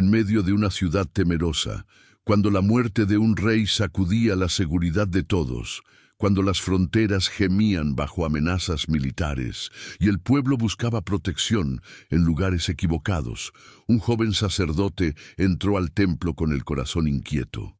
En medio de una ciudad temerosa, cuando la muerte de un rey sacudía la seguridad de todos, cuando las fronteras gemían bajo amenazas militares y el pueblo buscaba protección en lugares equivocados, un joven sacerdote entró al templo con el corazón inquieto.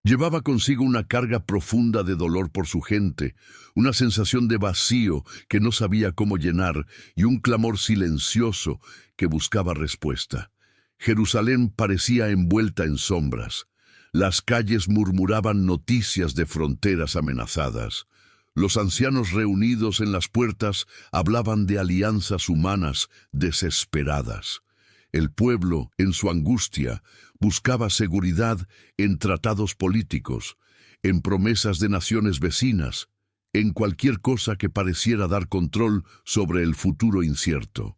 Llevaba consigo una carga profunda de dolor por su gente, una sensación de vacío que no sabía cómo llenar y un clamor silencioso que buscaba respuesta. Jerusalén parecía envuelta en sombras. Las calles murmuraban noticias de fronteras amenazadas. Los ancianos reunidos en las puertas hablaban de alianzas humanas desesperadas. El pueblo, en su angustia, buscaba seguridad en tratados políticos, en promesas de naciones vecinas, en cualquier cosa que pareciera dar control sobre el futuro incierto.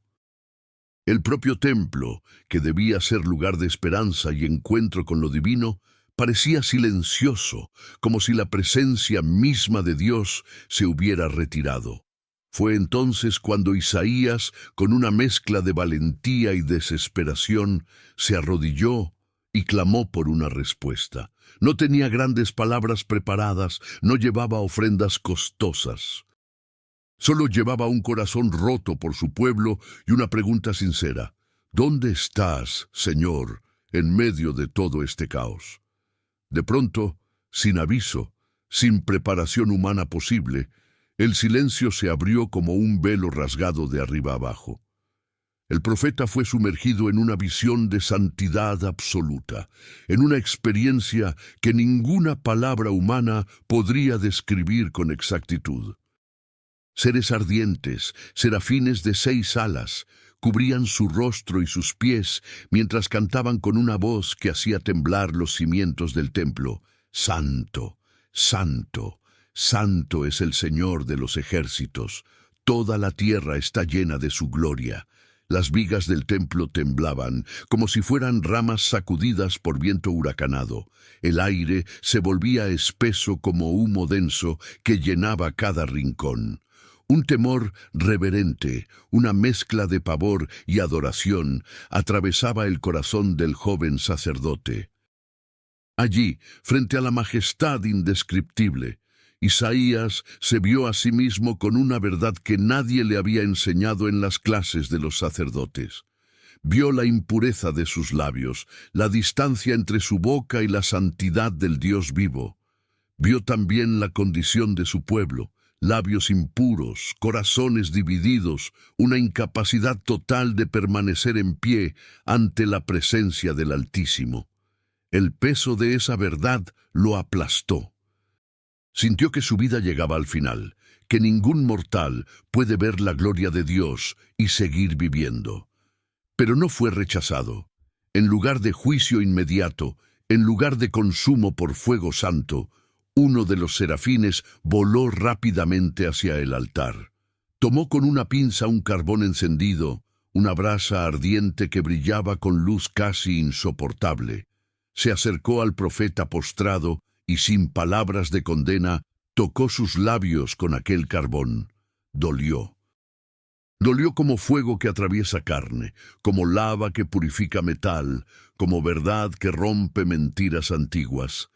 El propio templo, que debía ser lugar de esperanza y encuentro con lo divino, parecía silencioso, como si la presencia misma de Dios se hubiera retirado. Fue entonces cuando Isaías, con una mezcla de valentía y desesperación, se arrodilló y clamó por una respuesta. No tenía grandes palabras preparadas, no llevaba ofrendas costosas. Solo llevaba un corazón roto por su pueblo y una pregunta sincera. ¿Dónde estás, Señor, en medio de todo este caos? De pronto, sin aviso, sin preparación humana posible, el silencio se abrió como un velo rasgado de arriba abajo. El profeta fue sumergido en una visión de santidad absoluta, en una experiencia que ninguna palabra humana podría describir con exactitud. Seres ardientes, serafines de 6 alas, cubrían su rostro y sus pies mientras cantaban con una voz que hacía temblar los cimientos del templo. Santo, santo, santo es el Señor de los ejércitos. Toda la tierra está llena de su gloria. Las vigas del templo temblaban, como si fueran ramas sacudidas por viento huracanado. El aire se volvía espeso como humo denso que llenaba cada rincón. Un temor reverente, una mezcla de pavor y adoración, atravesaba el corazón del joven sacerdote. Allí, frente a la majestad indescriptible, Isaías se vio a sí mismo con una verdad que nadie le había enseñado en las clases de los sacerdotes. Vio la impureza de sus labios, la distancia entre su boca y la santidad del Dios vivo. Vio también la condición de su pueblo, labios impuros, corazones divididos, una incapacidad total de permanecer en pie ante la presencia del Altísimo. El peso de esa verdad lo aplastó. Sintió que su vida llegaba al final, que ningún mortal puede ver la gloria de Dios y seguir viviendo. Pero no fue rechazado. En lugar de juicio inmediato, en lugar de consumo por fuego santo, uno de los serafines voló rápidamente hacia el altar. Tomó con una pinza un carbón encendido, una brasa ardiente que brillaba con luz casi insoportable. Se acercó al profeta postrado y sin palabras de condena, tocó sus labios con aquel carbón. Dolió. Dolió como fuego que atraviesa carne, como lava que purifica metal, como verdad que rompe mentiras antiguas.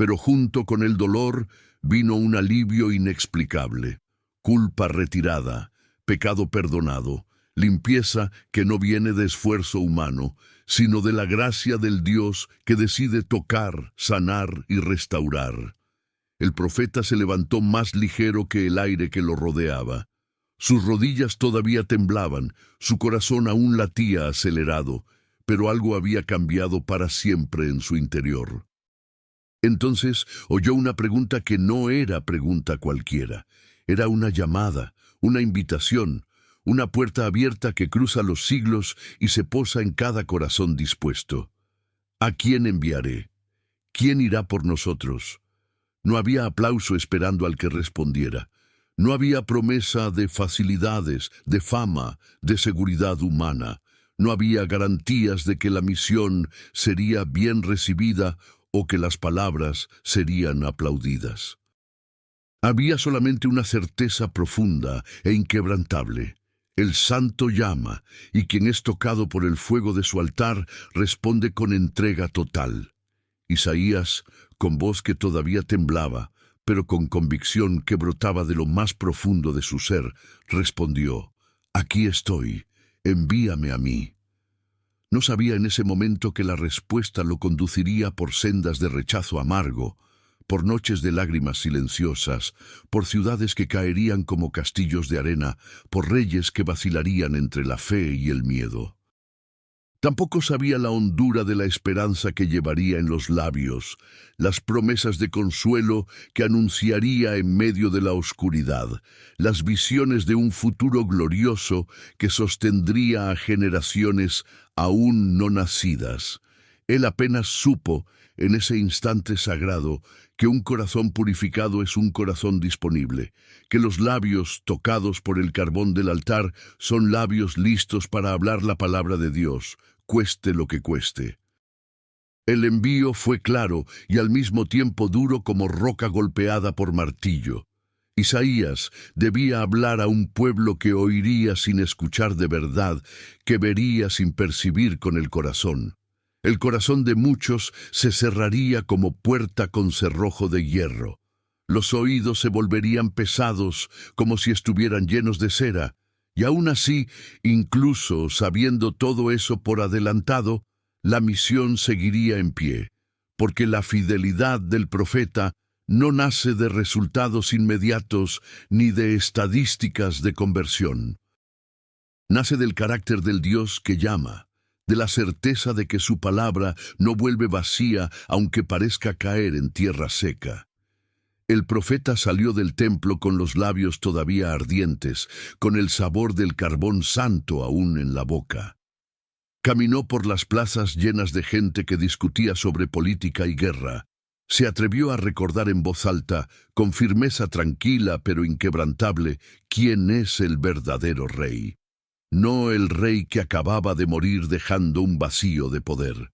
Pero junto con el dolor vino un alivio inexplicable, culpa retirada, pecado perdonado, limpieza que no viene de esfuerzo humano, sino de la gracia del Dios que decide tocar, sanar y restaurar. El profeta se levantó más ligero que el aire que lo rodeaba. Sus rodillas todavía temblaban, su corazón aún latía acelerado, pero algo había cambiado para siempre en su interior. Entonces oyó una pregunta que no era pregunta cualquiera. Era una llamada, una invitación, una puerta abierta que cruza los siglos y se posa en cada corazón dispuesto. ¿A quién enviaré? ¿Quién irá por nosotros? No había aplauso esperando al que respondiera. No había promesa de facilidades, de fama, de seguridad humana. No había garantías de que la misión sería bien recibida o que las palabras serían aplaudidas. Había solamente una certeza profunda e inquebrantable. El santo llama, y quien es tocado por el fuego de su altar responde con entrega total. Isaías, con voz que todavía temblaba, pero con convicción que brotaba de lo más profundo de su ser, respondió: «Aquí estoy, envíame a mí». No sabía en ese momento que la respuesta lo conduciría por sendas de rechazo amargo, por noches de lágrimas silenciosas, por ciudades que caerían como castillos de arena, por reyes que vacilarían entre la fe y el miedo. Tampoco sabía la hondura de la esperanza que llevaría en los labios, las promesas de consuelo que anunciaría en medio de la oscuridad, las visiones de un futuro glorioso que sostendría a generaciones aún no nacidas. Él apenas supo, en ese instante sagrado, que un corazón purificado es un corazón disponible, que los labios tocados por el carbón del altar son labios listos para hablar la palabra de Dios, cueste lo que cueste. El envío fue claro y al mismo tiempo duro como roca golpeada por martillo. Isaías debía hablar a un pueblo que oiría sin escuchar de verdad, que vería sin percibir con el corazón. El corazón de muchos se cerraría como puerta con cerrojo de hierro. Los oídos se volverían pesados como si estuvieran llenos de cera. Y aún así, incluso sabiendo todo eso por adelantado, la misión seguiría en pie, porque la fidelidad del profeta no nace de resultados inmediatos ni de estadísticas de conversión. Nace del carácter del Dios que llama, de la certeza de que su palabra no vuelve vacía aunque parezca caer en tierra seca. El profeta salió del templo con los labios todavía ardientes, con el sabor del carbón santo aún en la boca. Caminó por las plazas llenas de gente que discutía sobre política y guerra. Se atrevió a recordar en voz alta, con firmeza tranquila pero inquebrantable, quién es el verdadero rey. No el rey que acababa de morir dejando un vacío de poder.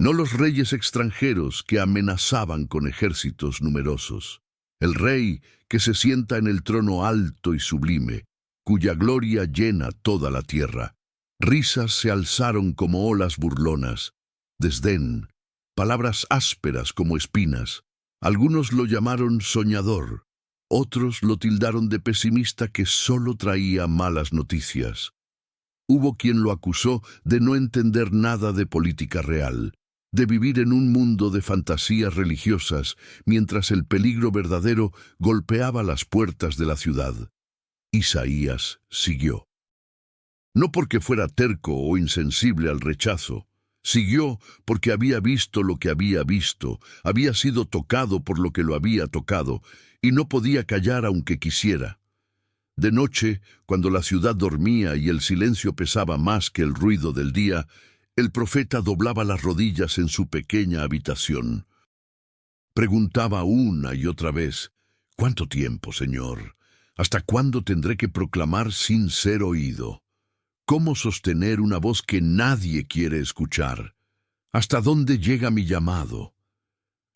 No los reyes extranjeros que amenazaban con ejércitos numerosos. El rey que se sienta en el trono alto y sublime, cuya gloria llena toda la tierra. Risas se alzaron como olas burlonas, desdén, palabras ásperas como espinas. Algunos lo llamaron soñador, otros lo tildaron de pesimista que solo traía malas noticias. Hubo quien lo acusó de no entender nada de política real, de vivir en un mundo de fantasías religiosas, mientras el peligro verdadero golpeaba las puertas de la ciudad. Isaías siguió. No porque fuera terco o insensible al rechazo. Siguió porque había visto lo que había visto, había sido tocado por lo que lo había tocado, y no podía callar aunque quisiera. De noche, cuando la ciudad dormía y el silencio pesaba más que el ruido del día, el profeta doblaba las rodillas en su pequeña habitación. Preguntaba una y otra vez: «¿Cuánto tiempo, Señor? ¿Hasta cuándo tendré que proclamar sin ser oído? ¿Cómo sostener una voz que nadie quiere escuchar? ¿Hasta dónde llega mi llamado?».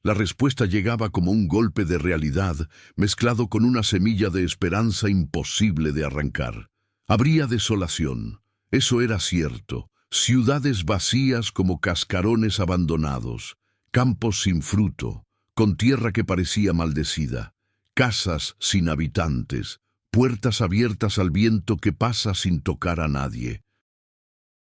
La respuesta llegaba como un golpe de realidad, mezclado con una semilla de esperanza imposible de arrancar. Habría desolación, eso era cierto, ciudades vacías como cascarones abandonados, campos sin fruto, con tierra que parecía maldecida, casas sin habitantes, puertas abiertas al viento que pasa sin tocar a nadie.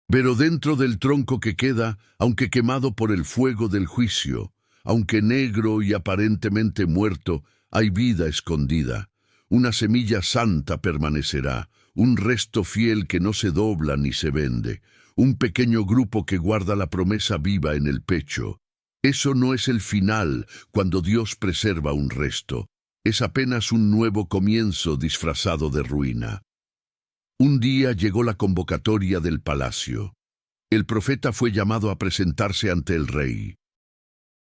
Pero dentro del tronco que queda, aunque quemado por el fuego del juicio, aunque negro y aparentemente muerto, hay vida escondida. Una semilla santa permanecerá, un resto fiel que no se dobla ni se vende, un pequeño grupo que guarda la promesa viva en el pecho. Eso no es el final cuando Dios preserva un resto. Es apenas un nuevo comienzo disfrazado de ruina. Un día llegó la convocatoria del palacio. El profeta fue llamado a presentarse ante el rey.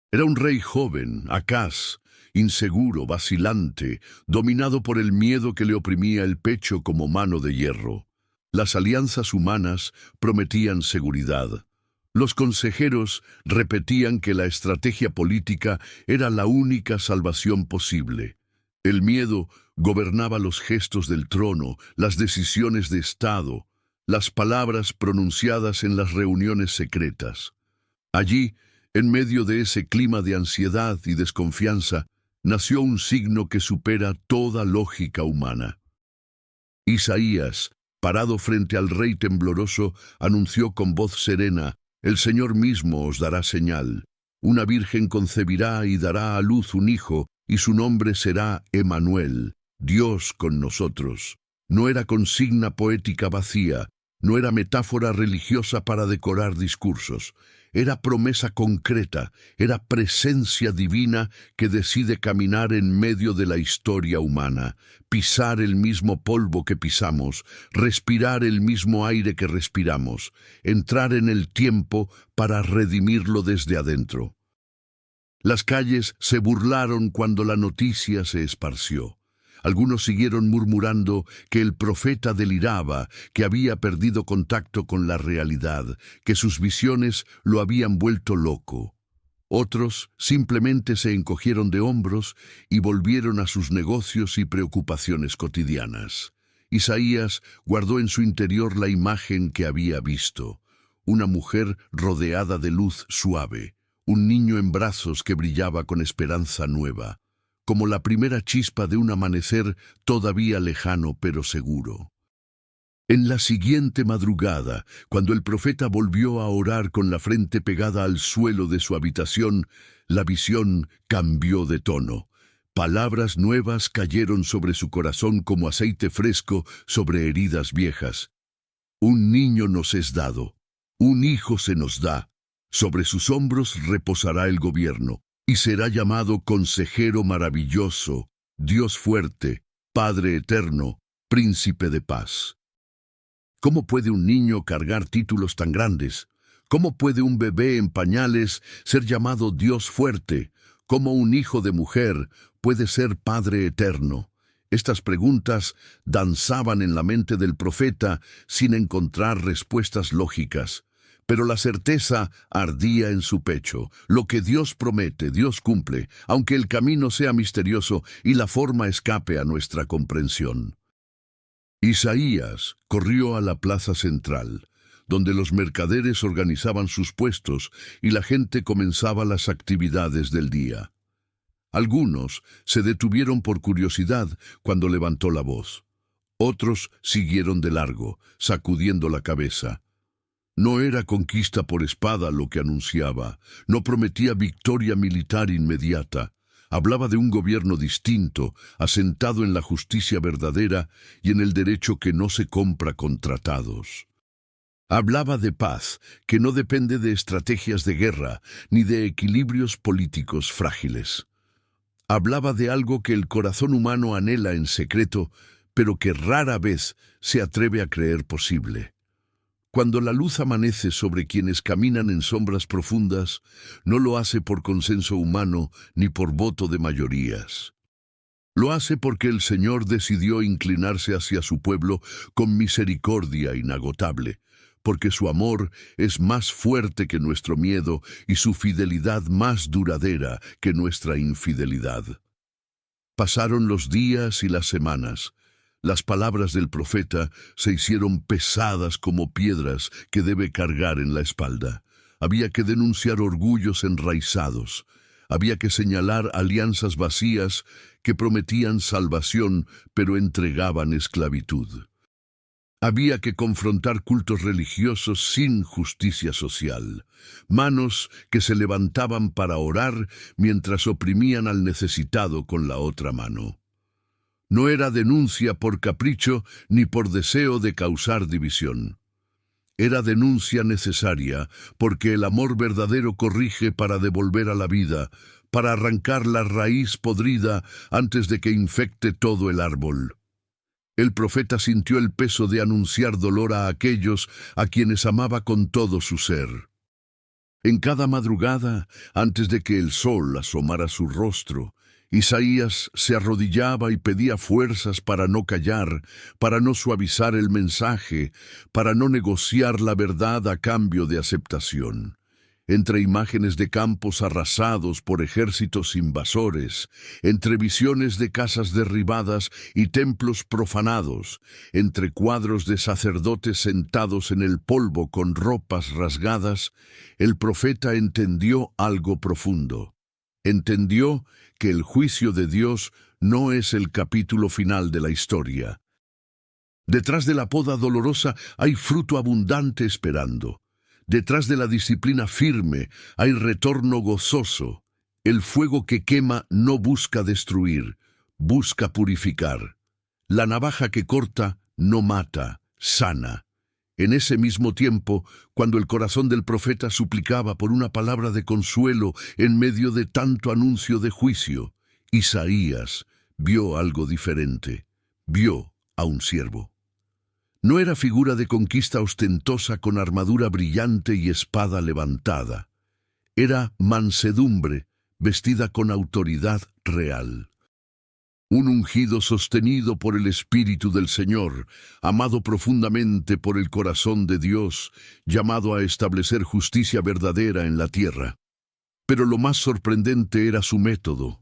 Era un rey joven, Acaz, inseguro, vacilante, dominado por el miedo que le oprimía el pecho como mano de hierro. Las alianzas humanas prometían seguridad. Los consejeros repetían que la estrategia política era la única salvación posible. El miedo, Gobernaba los gestos del trono, las decisiones de Estado, las palabras pronunciadas en las reuniones secretas. Allí, en medio de ese clima de ansiedad y desconfianza, nació un signo que supera toda lógica humana. Isaías, parado frente al rey tembloroso, anunció con voz serena: «El Señor mismo os dará señal. Una virgen concebirá y dará a luz un hijo, y su nombre será Emmanuel, Dios con nosotros». No era consigna poética vacía, no era metáfora religiosa para decorar discursos. Era promesa concreta, era presencia divina que decide caminar en medio de la historia humana, pisar el mismo polvo que pisamos, respirar el mismo aire que respiramos, entrar en el tiempo para redimirlo desde adentro. Las calles se burlaron cuando la noticia se esparció. Algunos siguieron murmurando que el profeta deliraba, que había perdido contacto con la realidad, que sus visiones lo habían vuelto loco. Otros simplemente se encogieron de hombros y volvieron a sus negocios y preocupaciones cotidianas. Isaías guardó en su interior la imagen que había visto: una mujer rodeada de luz suave, un niño en brazos que brillaba con esperanza nueva, como la primera chispa de un amanecer todavía lejano pero seguro. En la siguiente madrugada, cuando el profeta volvió a orar con la frente pegada al suelo de su habitación, la visión cambió de tono. Palabras nuevas cayeron sobre su corazón como aceite fresco sobre heridas viejas. Un niño nos es dado, un hijo se nos da, sobre sus hombros reposará el gobierno, y será llamado Consejero Maravilloso, Dios Fuerte, Padre Eterno, Príncipe de Paz. ¿Cómo puede un niño cargar títulos tan grandes? ¿Cómo puede un bebé en pañales ser llamado Dios Fuerte? ¿Cómo un hijo de mujer puede ser Padre Eterno? Estas preguntas danzaban en la mente del profeta sin encontrar respuestas lógicas. Pero la certeza ardía en su pecho. Lo que Dios promete, Dios cumple, aunque el camino sea misterioso y la forma escape a nuestra comprensión. Isaías corrió a la plaza central, donde los mercaderes organizaban sus puestos y la gente comenzaba las actividades del día. Algunos se detuvieron por curiosidad cuando levantó la voz. Otros siguieron de largo, sacudiendo la cabeza. No era conquista por espada lo que anunciaba, no prometía victoria militar inmediata. Hablaba de un gobierno distinto, asentado en la justicia verdadera y en el derecho que no se compra con tratados. Hablaba de paz, que no depende de estrategias de guerra ni de equilibrios políticos frágiles. Hablaba de algo que el corazón humano anhela en secreto, pero que rara vez se atreve a creer posible. Cuando la luz amanece sobre quienes caminan en sombras profundas, no lo hace por consenso humano ni por voto de mayorías. Lo hace porque el Señor decidió inclinarse hacia su pueblo con misericordia inagotable, porque su amor es más fuerte que nuestro miedo y su fidelidad más duradera que nuestra infidelidad. Pasaron los días y las semanas. Las palabras del profeta se hicieron pesadas como piedras que debe cargar en la espalda. Había que denunciar orgullos enraizados. Había que señalar alianzas vacías que prometían salvación pero entregaban esclavitud. Había que confrontar cultos religiosos sin justicia social, manos que se levantaban para orar mientras oprimían al necesitado con la otra mano. No era denuncia por capricho ni por deseo de causar división. Era denuncia necesaria porque el amor verdadero corrige para devolver a la vida, para arrancar la raíz podrida antes de que infecte todo el árbol. El profeta sintió el peso de anunciar dolor a aquellos a quienes amaba con todo su ser. En cada madrugada, antes de que el sol asomara su rostro, Isaías se arrodillaba y pedía fuerzas para no callar, para no suavizar el mensaje, para no negociar la verdad a cambio de aceptación. entre imágenes de campos arrasados por ejércitos invasores, entre visiones de casas derribadas y templos profanados, entre cuadros de sacerdotes sentados en el polvo con ropas rasgadas, el profeta entendió algo profundo. Entendió que el juicio de Dios no es el capítulo final de la historia. Detrás de la poda dolorosa hay fruto abundante esperando. Detrás de la disciplina firme hay retorno gozoso. El fuego que quema no busca destruir, busca purificar. La navaja que corta no mata, sana. En ese mismo tiempo, cuando el corazón del profeta suplicaba por una palabra de consuelo en medio de tanto anuncio de juicio, Isaías vio algo diferente. Vio a un siervo. No era figura de conquista ostentosa con armadura brillante y espada levantada. Era mansedumbre, vestida con autoridad real. Un ungido sostenido por el Espíritu del Señor, amado profundamente por el corazón de Dios, llamado a establecer justicia verdadera en la tierra. Pero lo más sorprendente era su método.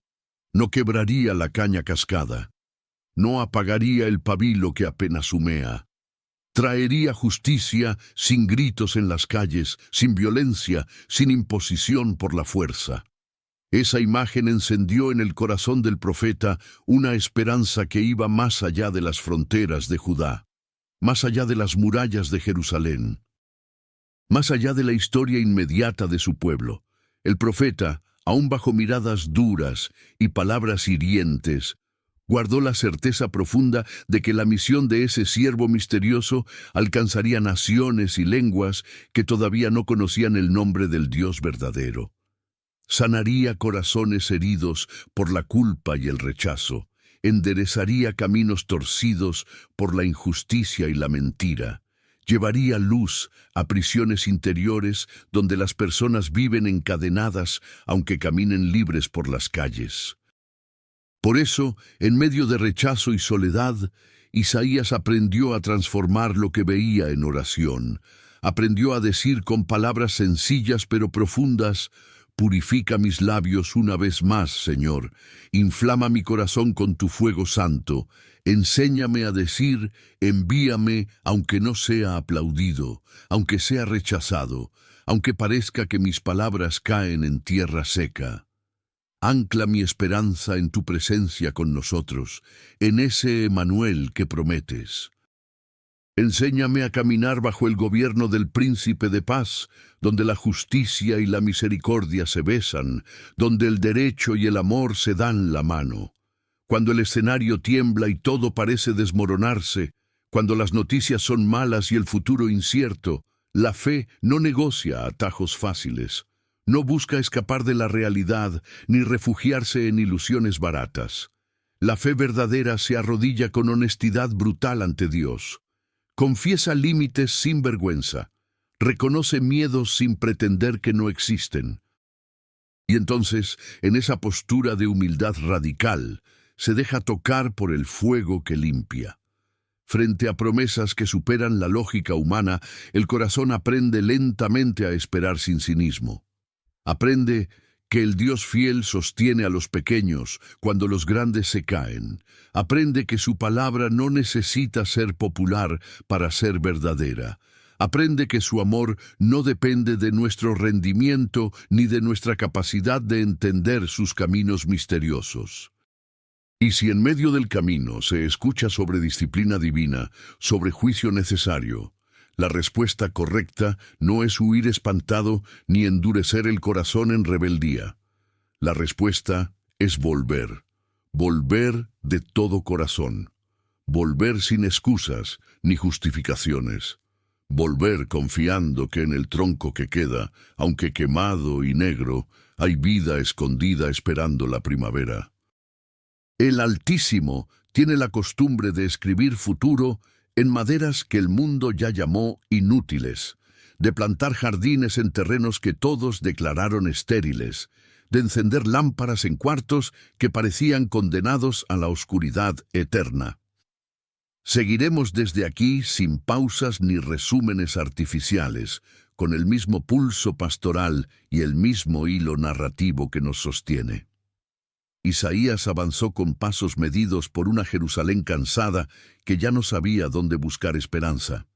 No quebraría la caña cascada. No apagaría el pabilo que apenas humea. Traería justicia sin gritos en las calles, sin violencia, sin imposición por la fuerza. Esa imagen encendió en el corazón del profeta una esperanza que iba más allá de las fronteras de Judá, más allá de las murallas de Jerusalén, más allá de la historia inmediata de su pueblo. El profeta, aún bajo miradas duras y palabras hirientes, guardó la certeza profunda de que la misión de ese siervo misterioso alcanzaría naciones y lenguas que todavía no conocían el nombre del Dios verdadero. Sanaría corazones heridos por la culpa y el rechazo, enderezaría caminos torcidos por la injusticia y la mentira, llevaría luz a prisiones interiores donde las personas viven encadenadas aunque caminen libres por las calles. Por eso, en medio de rechazo y soledad, Isaías aprendió a transformar lo que veía en oración. Aprendió a decir con palabras sencillas pero profundas: «Purifica mis labios una vez más, Señor. Inflama mi corazón con tu fuego santo. Enséñame a decir, envíame, aunque no sea aplaudido, aunque sea rechazado, aunque parezca que mis palabras caen en tierra seca». Ancla mi esperanza en tu presencia con nosotros, en ese Emanuel que prometes. Enséñame a caminar bajo el gobierno del Príncipe de Paz, donde la justicia y la misericordia se besan, donde el derecho y el amor se dan la mano. Cuando el escenario tiembla y todo parece desmoronarse, cuando las noticias son malas y el futuro incierto, la fe no negocia atajos fáciles. No busca escapar de la realidad ni refugiarse en ilusiones baratas. La fe verdadera se arrodilla con honestidad brutal ante Dios. Confiesa límites sin vergüenza. Reconoce miedos sin pretender que no existen. Y entonces, en esa postura de humildad radical, se deja tocar por el fuego que limpia. Frente a promesas que superan la lógica humana, el corazón aprende lentamente a esperar sin cinismo. Aprende que el Dios fiel sostiene a los pequeños cuando los grandes se caen. Aprende que su palabra no necesita ser popular para ser verdadera. Aprende que su amor no depende de nuestro rendimiento ni de nuestra capacidad de entender sus caminos misteriosos. Y si en medio del camino se escucha sobre disciplina divina, sobre juicio necesario, la respuesta correcta no es huir espantado ni endurecer el corazón en rebeldía. La respuesta es volver. Volver de todo corazón. Volver sin excusas ni justificaciones. Volver confiando que en el tronco que queda, aunque quemado y negro, hay vida escondida esperando la primavera. El Altísimo tiene la costumbre de escribir futuro en maderas que el mundo ya llamó inútiles, de plantar jardines en terrenos que todos declararon estériles, de encender lámparas en cuartos que parecían condenados a la oscuridad eterna. Seguiremos desde aquí sin pausas ni resúmenes artificiales, con el mismo pulso pastoral y el mismo hilo narrativo que nos sostiene. Isaías avanzó con pasos medidos por una Jerusalén cansada que ya no sabía dónde buscar esperanza.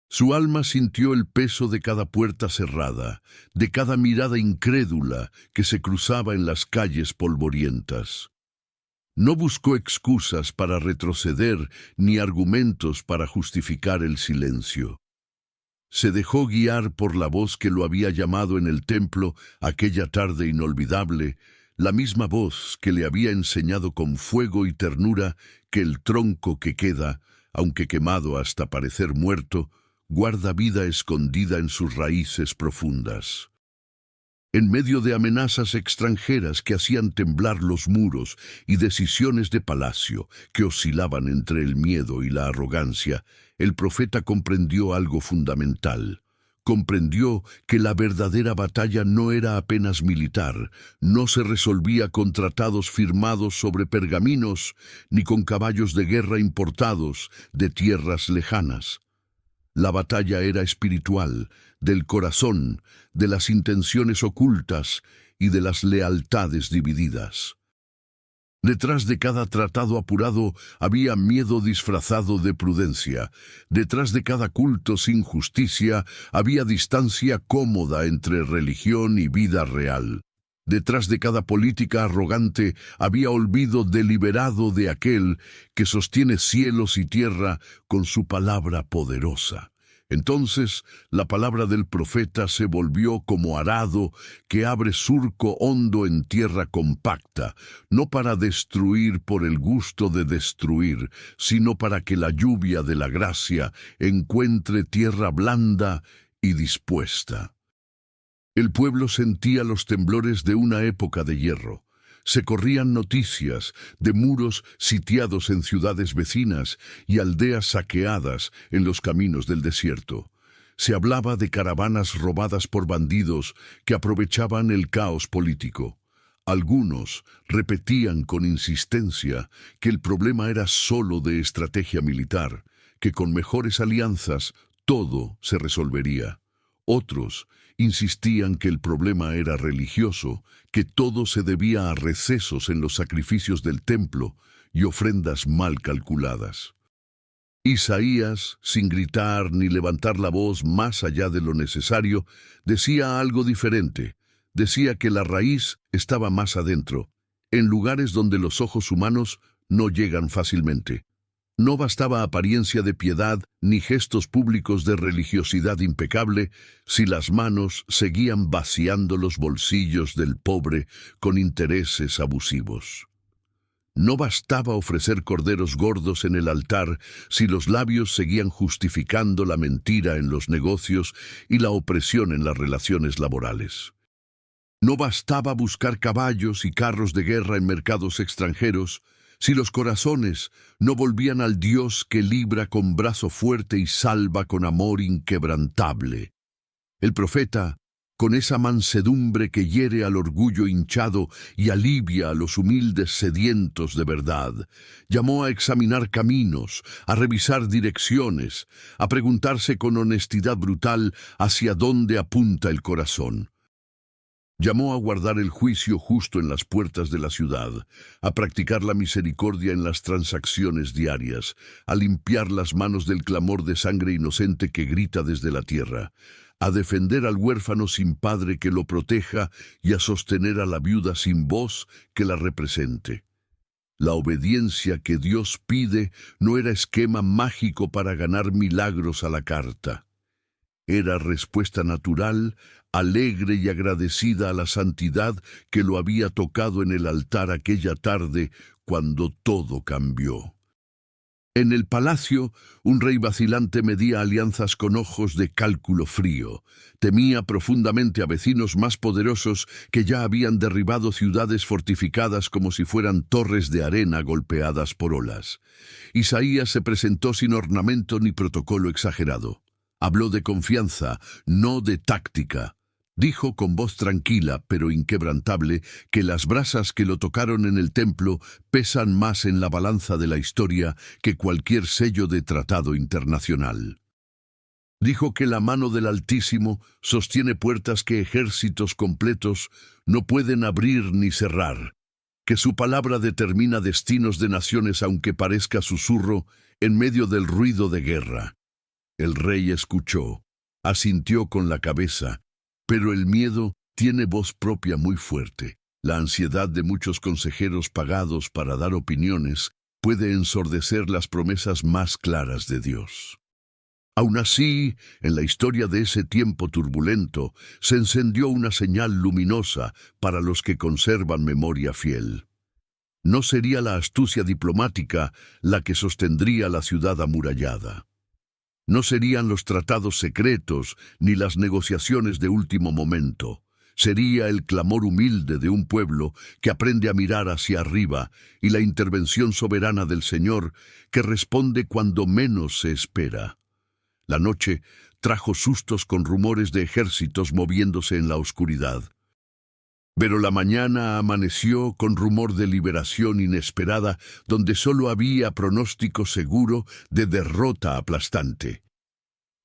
Su alma sintió el peso de cada puerta cerrada, de cada mirada incrédula que se cruzaba en las calles polvorientas. No buscó excusas para retroceder ni argumentos para justificar el silencio. Se dejó guiar por la voz que lo había llamado en el templo aquella tarde inolvidable, la misma voz que le había enseñado con fuego y ternura que el tronco que queda, aunque quemado hasta parecer muerto, guarda vida escondida en sus raíces profundas. En medio de amenazas extranjeras que hacían temblar los muros y decisiones de palacio que oscilaban entre el miedo y la arrogancia, el profeta comprendió algo fundamental. Comprendió que la verdadera batalla no era apenas militar, no se resolvía con tratados firmados sobre pergaminos, ni con caballos de guerra importados de tierras lejanas. La batalla era espiritual, del corazón, de las intenciones ocultas y de las lealtades divididas. Detrás de cada tratado apurado había miedo disfrazado de prudencia. Detrás de cada culto sin justicia había distancia cómoda entre religión y vida real. Detrás de cada política arrogante había olvido deliberado de aquel que sostiene cielos y tierra con su palabra poderosa. Entonces la palabra del profeta se volvió como arado que abre surco hondo en tierra compacta, no para destruir por el gusto de destruir, sino para que la lluvia de la gracia encuentre tierra blanda y dispuesta. El pueblo sentía los temblores de una época de hierro. Se corrían noticias de muros sitiados en ciudades vecinas y aldeas saqueadas en los caminos del desierto. Se hablaba de caravanas robadas por bandidos que aprovechaban el caos político. Algunos repetían con insistencia que el problema era solo de estrategia militar, que con mejores alianzas todo se resolvería. Otros insistían que el problema era religioso, que todo se debía a recesos en los sacrificios del templo y ofrendas mal calculadas. Isaías, sin gritar ni levantar la voz más allá de lo necesario, decía algo diferente. Decía que la raíz estaba más adentro, en lugares donde los ojos humanos no llegan fácilmente. No bastaba apariencia de piedad ni gestos públicos de religiosidad impecable si las manos seguían vaciando los bolsillos del pobre con intereses abusivos. No bastaba ofrecer corderos gordos en el altar si los labios seguían justificando la mentira en los negocios y la opresión en las relaciones laborales. No bastaba buscar caballos y carros de guerra en mercados extranjeros si los corazones no volvían al Dios que libra con brazo fuerte y salva con amor inquebrantable. El profeta, con esa mansedumbre que hiere al orgullo hinchado y alivia a los humildes sedientos de verdad, llamó a examinar caminos, a revisar direcciones, a preguntarse con honestidad brutal hacia dónde apunta el corazón. Llamó a guardar el juicio justo en las puertas de la ciudad, a practicar la misericordia en las transacciones diarias, a limpiar las manos del clamor de sangre inocente que grita desde la tierra, a defender al huérfano sin padre que lo proteja y a sostener a la viuda sin voz que la represente. La obediencia que Dios pide no era esquema mágico para ganar milagros a la carta. Era respuesta natural, alegre y agradecida a la santidad que lo había tocado en el altar aquella tarde cuando todo cambió. En el palacio, un rey vacilante medía alianzas con ojos de cálculo frío. Temía profundamente a vecinos más poderosos que ya habían derribado ciudades fortificadas como si fueran torres de arena golpeadas por olas. Isaías se presentó sin ornamento ni protocolo exagerado. Habló de confianza, no de táctica. Dijo con voz tranquila pero inquebrantable que las brasas que lo tocaron en el templo pesan más en la balanza de la historia que cualquier sello de tratado internacional. Dijo que la mano del Altísimo sostiene puertas que ejércitos completos no pueden abrir ni cerrar, que su palabra determina destinos de naciones aunque parezca susurro en medio del ruido de guerra. El rey escuchó, asintió con la cabeza, pero el miedo tiene voz propia muy fuerte. La ansiedad de muchos consejeros pagados para dar opiniones puede ensordecer las promesas más claras de Dios. Aún así, en la historia de ese tiempo turbulento, se encendió una señal luminosa para los que conservan memoria fiel. No sería la astucia diplomática la que sostendría la ciudad amurallada. No serían los tratados secretos ni las negociaciones de último momento. Sería el clamor humilde de un pueblo que aprende a mirar hacia arriba y la intervención soberana del Señor que responde cuando menos se espera. La noche trajo sustos con rumores de ejércitos moviéndose en la oscuridad. Pero la mañana amaneció con rumor de liberación inesperada, donde solo había pronóstico seguro de derrota aplastante.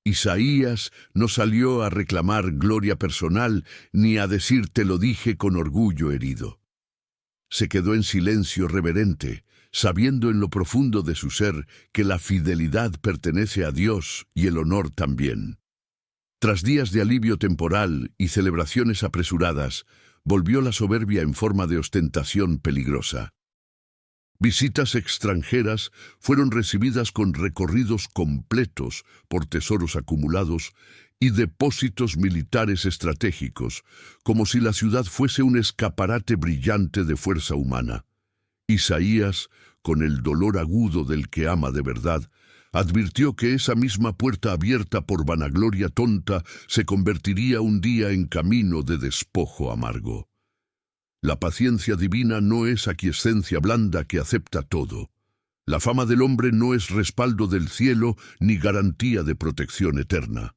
Isaías no salió a reclamar gloria personal ni a decir te lo dije con orgullo herido. Se quedó en silencio reverente, sabiendo en lo profundo de su ser que la fidelidad pertenece a Dios y el honor también. Tras días de alivio temporal y celebraciones apresuradas, volvió la soberbia en forma de ostentación peligrosa. Visitas extranjeras fueron recibidas con recorridos completos por tesoros acumulados y depósitos militares estratégicos, como si la ciudad fuese un escaparate brillante de fuerza humana. Isaías, con el dolor agudo del que ama de verdad, advirtió que esa misma puerta abierta por vanagloria tonta se convertiría un día en camino de despojo amargo. La paciencia divina no es aquiescencia blanda que acepta todo. La fama del hombre no es respaldo del cielo ni garantía de protección eterna.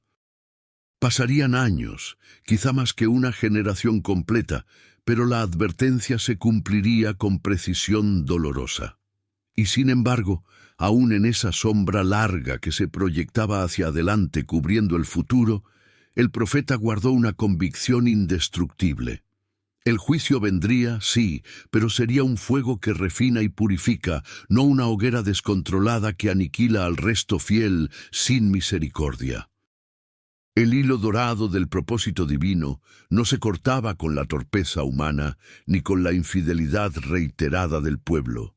Pasarían años, quizá más que una generación completa, pero la advertencia se cumpliría con precisión dolorosa. Y sin embargo, aún en esa sombra larga que se proyectaba hacia adelante cubriendo el futuro, el profeta guardó una convicción indestructible. El juicio vendría, sí, pero sería un fuego que refina y purifica, no una hoguera descontrolada que aniquila al resto fiel sin misericordia. El hilo dorado del propósito divino no se cortaba con la torpeza humana ni con la infidelidad reiterada del pueblo.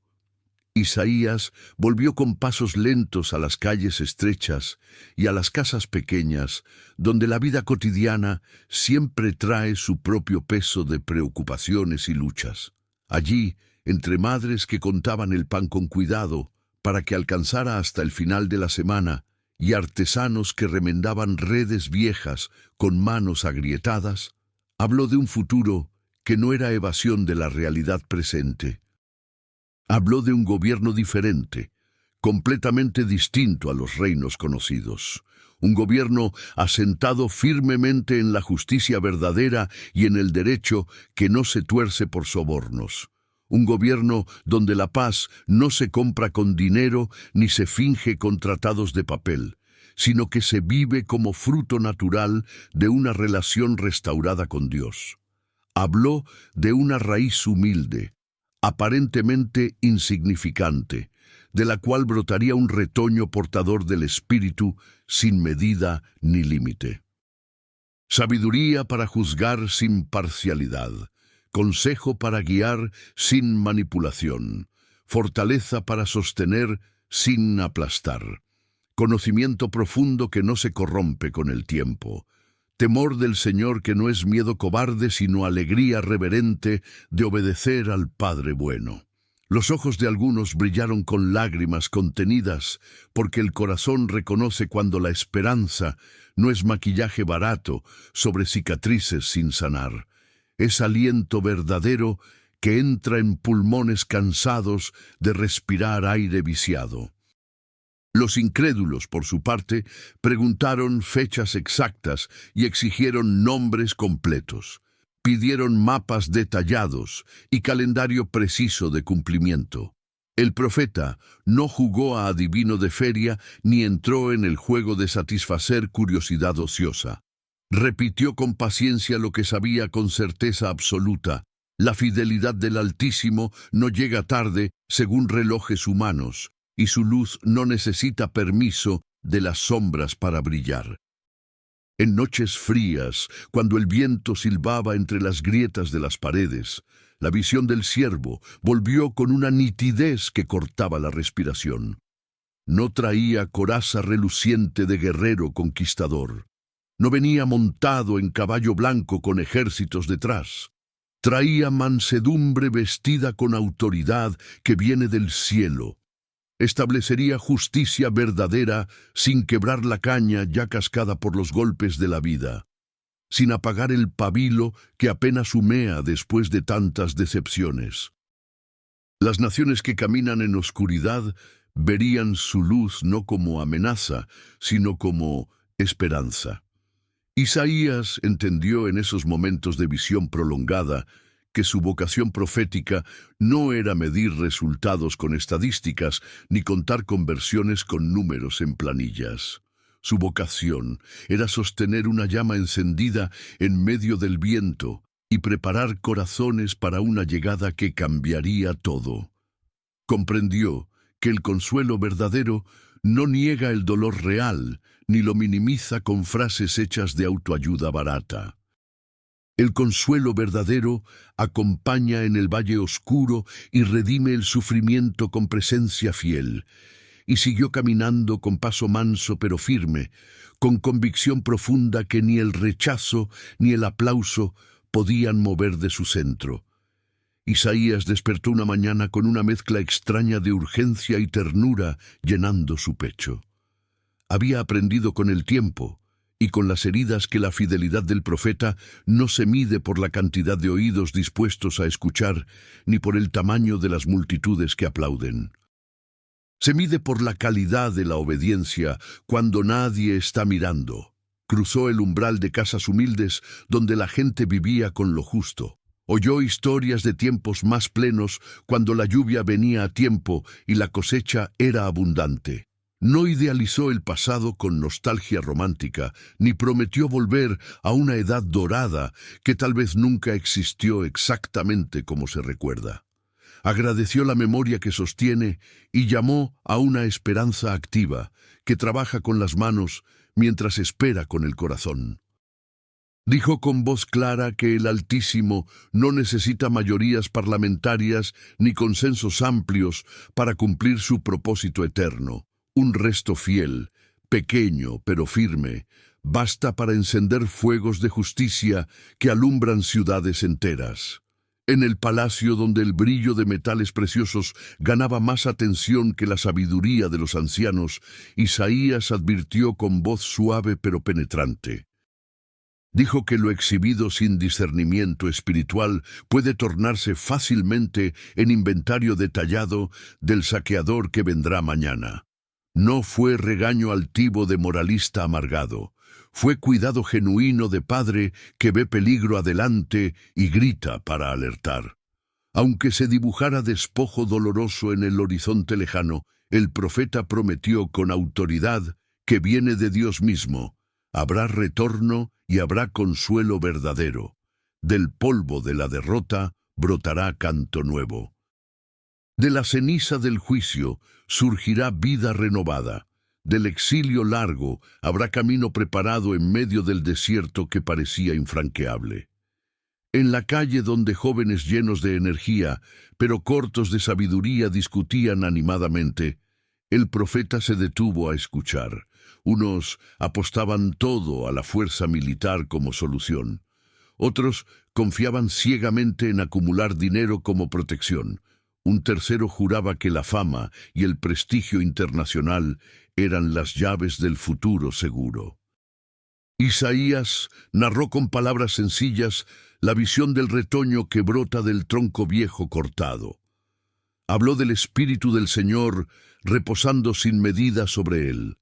Isaías volvió con pasos lentos a las calles estrechas y a las casas pequeñas, donde la vida cotidiana siempre trae su propio peso de preocupaciones y luchas. Allí, entre madres que contaban el pan con cuidado para que alcanzara hasta el final de la semana, y artesanos que remendaban redes viejas con manos agrietadas, habló de un futuro que no era evasión de la realidad presente. Habló de un gobierno diferente, completamente distinto a los reinos conocidos. Un gobierno asentado firmemente en la justicia verdadera y en el derecho que no se tuerce por sobornos. Un gobierno donde la paz no se compra con dinero ni se finge con tratados de papel, sino que se vive como fruto natural de una relación restaurada con Dios. Habló de una raíz humilde, aparentemente insignificante, de la cual brotaría un retoño portador del Espíritu sin medida ni límite. Sabiduría para juzgar sin parcialidad, consejo para guiar sin manipulación, fortaleza para sostener sin aplastar, conocimiento profundo que no se corrompe con el tiempo, temor del Señor que no es miedo cobarde sino alegría reverente de obedecer al Padre bueno. Los ojos de algunos brillaron con lágrimas contenidas, porque el corazón reconoce cuando la esperanza no es maquillaje barato sobre cicatrices sin sanar. Es aliento verdadero que entra en pulmones cansados de respirar aire viciado. Los incrédulos, por su parte, preguntaron fechas exactas y exigieron nombres completos. Pidieron mapas detallados y calendario preciso de cumplimiento. El profeta no jugó a adivino de feria ni entró en el juego de satisfacer curiosidad ociosa. Repitió con paciencia lo que sabía con certeza absoluta. La fidelidad del Altísimo no llega tarde según relojes humanos, y su luz no necesita permiso de las sombras para brillar. En noches frías, cuando el viento silbaba entre las grietas de las paredes, la visión del siervo volvió con una nitidez que cortaba la respiración. No traía coraza reluciente de guerrero conquistador. No venía montado en caballo blanco con ejércitos detrás. Traía mansedumbre vestida con autoridad que viene del cielo. Establecería justicia verdadera sin quebrar la caña ya cascada por los golpes de la vida, sin apagar el pabilo que apenas humea después de tantas decepciones. Las naciones que caminan en oscuridad verían su luz no como amenaza, sino como esperanza. Isaías entendió en esos momentos de visión prolongada que su vocación profética no era medir resultados con estadísticas ni contar conversiones con números en planillas. Su vocación era sostener una llama encendida en medio del viento y preparar corazones para una llegada que cambiaría todo. Comprendió que el consuelo verdadero no niega el dolor real, ni lo minimiza con frases hechas de autoayuda barata. El consuelo verdadero acompaña en el valle oscuro y redime el sufrimiento con presencia fiel. Y siguió caminando con paso manso pero firme, con convicción profunda que ni el rechazo ni el aplauso podían mover de su centro. Isaías despertó una mañana con una mezcla extraña de urgencia y ternura llenando su pecho. Había aprendido con el tiempo y con las heridas que la fidelidad del profeta no se mide por la cantidad de oídos dispuestos a escuchar, ni por el tamaño de las multitudes que aplauden. Se mide por la calidad de la obediencia cuando nadie está mirando. Cruzó el umbral de casas humildes donde la gente vivía con lo justo. Oyó historias de tiempos más plenos cuando la lluvia venía a tiempo y la cosecha era abundante. No idealizó el pasado con nostalgia romántica, ni prometió volver a una edad dorada que tal vez nunca existió exactamente como se recuerda. Agradeció la memoria que sostiene y llamó a una esperanza activa, que trabaja con las manos mientras espera con el corazón. Dijo con voz clara que el Altísimo no necesita mayorías parlamentarias ni consensos amplios para cumplir su propósito eterno. Un resto fiel, pequeño pero firme, basta para encender fuegos de justicia que alumbran ciudades enteras. En el palacio donde el brillo de metales preciosos ganaba más atención que la sabiduría de los ancianos, Isaías advirtió con voz suave pero penetrante. Dijo que lo exhibido sin discernimiento espiritual puede tornarse fácilmente en inventario detallado del saqueador que vendrá mañana. No fue regaño altivo de moralista amargado, fue cuidado genuino de padre que ve peligro adelante y grita para alertar. Aunque se dibujara despojo doloroso en el horizonte lejano, el profeta prometió con autoridad que viene de Dios mismo. Habrá retorno y habrá consuelo verdadero. Del polvo de la derrota brotará canto nuevo. De la ceniza del juicio surgirá vida renovada. Del exilio largo habrá camino preparado en medio del desierto que parecía infranqueable. En la calle donde jóvenes llenos de energía, pero cortos de sabiduría discutían animadamente, el profeta se detuvo a escuchar. Unos apostaban todo a la fuerza militar como solución. Otros confiaban ciegamente en acumular dinero como protección. Un tercero juraba que la fama y el prestigio internacional eran las llaves del futuro seguro. Isaías narró con palabras sencillas la visión del retoño que brota del tronco viejo cortado. Habló del Espíritu del Señor reposando sin medida sobre él.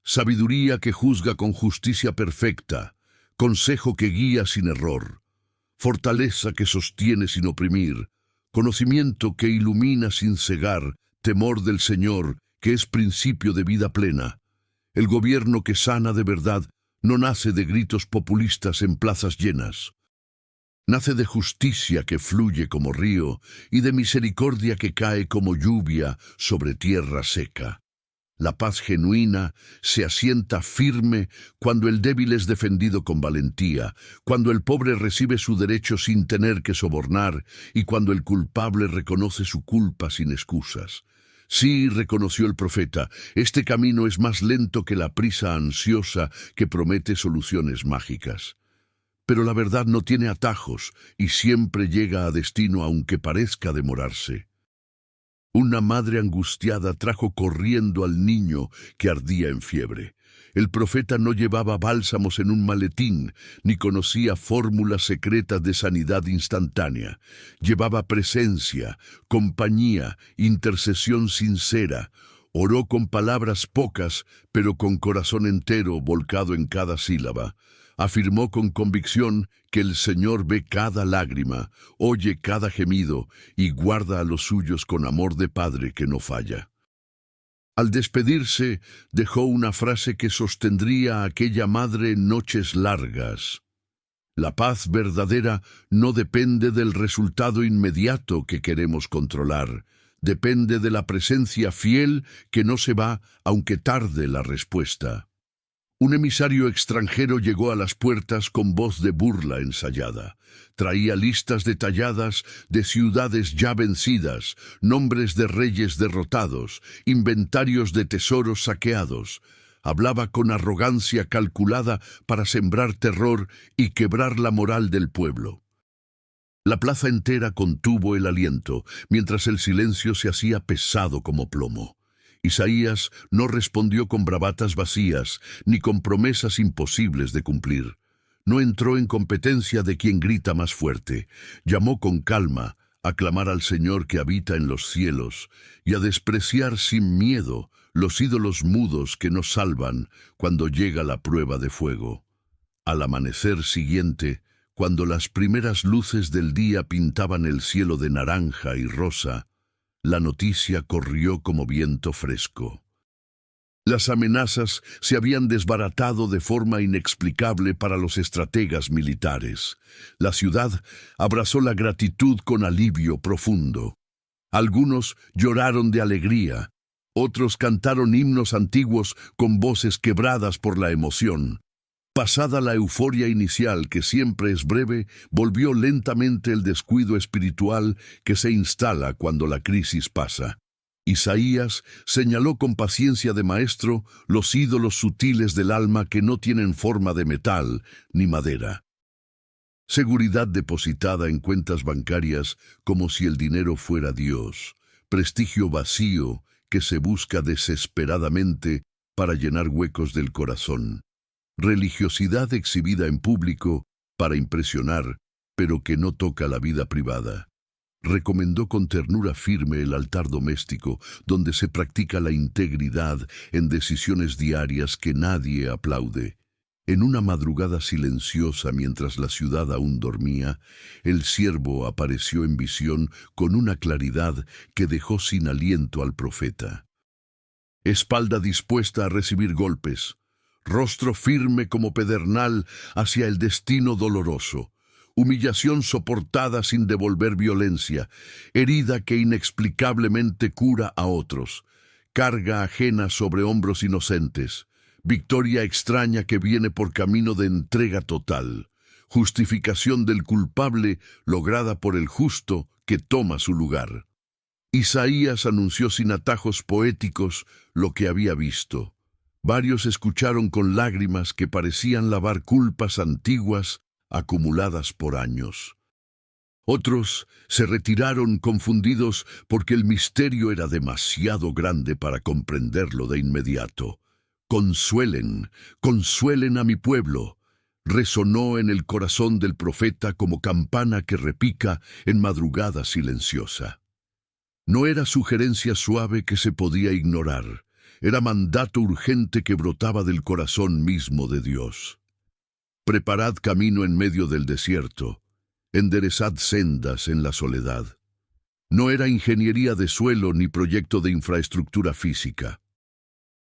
Sabiduría que juzga con justicia perfecta, consejo que guía sin error, fortaleza que sostiene sin oprimir, conocimiento que ilumina sin cegar, temor del Señor, que es principio de vida plena. El gobierno que sana de verdad no nace de gritos populistas en plazas llenas. Nace de justicia que fluye como río y de misericordia que cae como lluvia sobre tierra seca. La paz genuina se asienta firme cuando el débil es defendido con valentía, cuando el pobre recibe su derecho sin tener que sobornar y cuando el culpable reconoce su culpa sin excusas. Sí, reconoció el profeta, este camino es más lento que la prisa ansiosa que promete soluciones mágicas. Pero la verdad no tiene atajos y siempre llega a destino aunque parezca demorarse. Una madre angustiada trajo corriendo al niño que ardía en fiebre. El profeta no llevaba bálsamos en un maletín, ni conocía fórmulas secretas de sanidad instantánea. Llevaba presencia, compañía, intercesión sincera. Oró con palabras pocas, pero con corazón entero volcado en cada sílaba. Afirmó con convicción que el Señor ve cada lágrima, oye cada gemido y guarda a los suyos con amor de padre que no falla. Al despedirse, dejó una frase que sostendría a aquella madre noches largas. La paz verdadera no depende del resultado inmediato que queremos controlar. Depende de la presencia fiel que no se va aunque tarde la respuesta. Un emisario extranjero llegó a las puertas con voz de burla ensayada. Traía listas detalladas de ciudades ya vencidas, nombres de reyes derrotados, inventarios de tesoros saqueados. Hablaba con arrogancia calculada para sembrar terror y quebrar la moral del pueblo. La plaza entera contuvo el aliento, mientras el silencio se hacía pesado como plomo. Isaías no respondió con bravatas vacías, ni con promesas imposibles de cumplir. No entró en competencia de quien grita más fuerte. Llamó con calma a clamar al Señor que habita en los cielos y a despreciar sin miedo los ídolos mudos que nos salvan cuando llega la prueba de fuego. Al amanecer siguiente, cuando las primeras luces del día pintaban el cielo de naranja y rosa, la noticia corrió como viento fresco. Las amenazas se habían desbaratado de forma inexplicable para los estrategas militares. La ciudad abrazó la gratitud con alivio profundo. Algunos lloraron de alegría, otros cantaron himnos antiguos con voces quebradas por la emoción. Pasada la euforia inicial, que siempre es breve, volvió lentamente el descuido espiritual que se instala cuando la crisis pasa. Isaías señaló con paciencia de maestro los ídolos sutiles del alma que no tienen forma de metal ni madera. Seguridad depositada en cuentas bancarias como si el dinero fuera Dios. Prestigio vacío que se busca desesperadamente para llenar huecos del corazón. Religiosidad exhibida en público para impresionar, pero que no toca la vida privada. Recomendó con ternura firme el altar doméstico, donde se practica la integridad en decisiones diarias que nadie aplaude. En una madrugada silenciosa mientras la ciudad aún dormía, el siervo apareció en visión con una claridad que dejó sin aliento al profeta. Espalda dispuesta a recibir golpes, rostro firme como pedernal hacia el destino doloroso, humillación soportada sin devolver violencia, herida que inexplicablemente cura a otros, carga ajena sobre hombros inocentes, victoria extraña que viene por camino de entrega total, justificación del culpable lograda por el justo que toma su lugar. Isaías anunció sin atajos poéticos lo que había visto. Varios escucharon con lágrimas que parecían lavar culpas antiguas acumuladas por años. Otros se retiraron confundidos porque el misterio era demasiado grande para comprenderlo de inmediato. «Consuelen, consuelen a mi pueblo», resonó en el corazón del profeta como campana que repica en madrugada silenciosa. No era sugerencia suave que se podía ignorar. Era mandato urgente que brotaba del corazón mismo de Dios. Preparad camino en medio del desierto, enderezad sendas en la soledad. No era ingeniería de suelo ni proyecto de infraestructura física.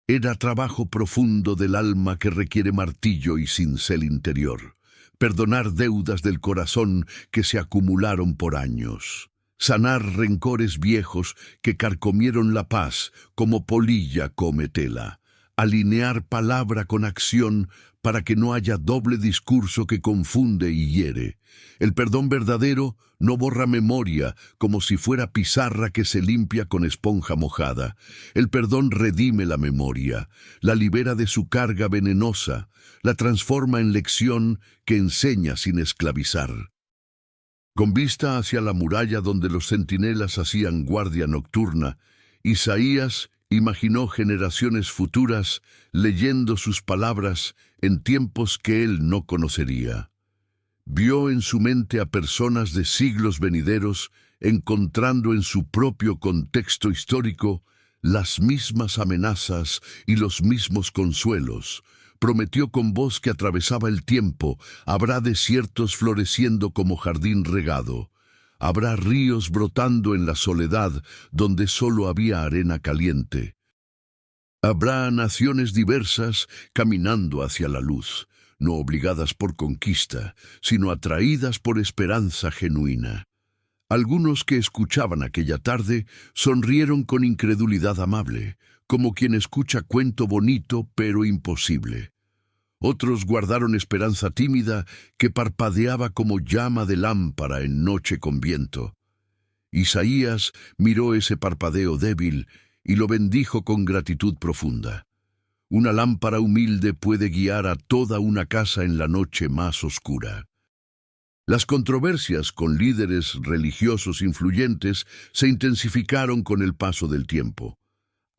Era trabajo profundo del alma que requiere martillo y cincel interior. Perdonar deudas del corazón que se acumularon por años. Sanar rencores viejos que carcomieron la paz como polilla come tela. Alinear palabra con acción para que no haya doble discurso que confunde y hiere. El perdón verdadero no borra memoria como si fuera pizarra que se limpia con esponja mojada. El perdón redime la memoria, la libera de su carga venenosa, la transforma en lección que enseña sin esclavizar. Con vista hacia la muralla donde los centinelas hacían guardia nocturna, Isaías imaginó generaciones futuras leyendo sus palabras en tiempos que él no conocería. Vio en su mente a personas de siglos venideros encontrando en su propio contexto histórico las mismas amenazas y los mismos consuelos. Prometió con voz que atravesaba el tiempo: habrá desiertos floreciendo como jardín regado. Habrá ríos brotando en la soledad donde solo había arena caliente. Habrá naciones diversas caminando hacia la luz, no obligadas por conquista, sino atraídas por esperanza genuina. Algunos que escuchaban aquella tarde sonrieron con incredulidad amable, como quien escucha cuento bonito pero imposible. Otros guardaron esperanza tímida que parpadeaba como llama de lámpara en noche con viento. Isaías miró ese parpadeo débil y lo bendijo con gratitud profunda. Una lámpara humilde puede guiar a toda una casa en la noche más oscura. Las controversias con líderes religiosos influyentes se intensificaron con el paso del tiempo.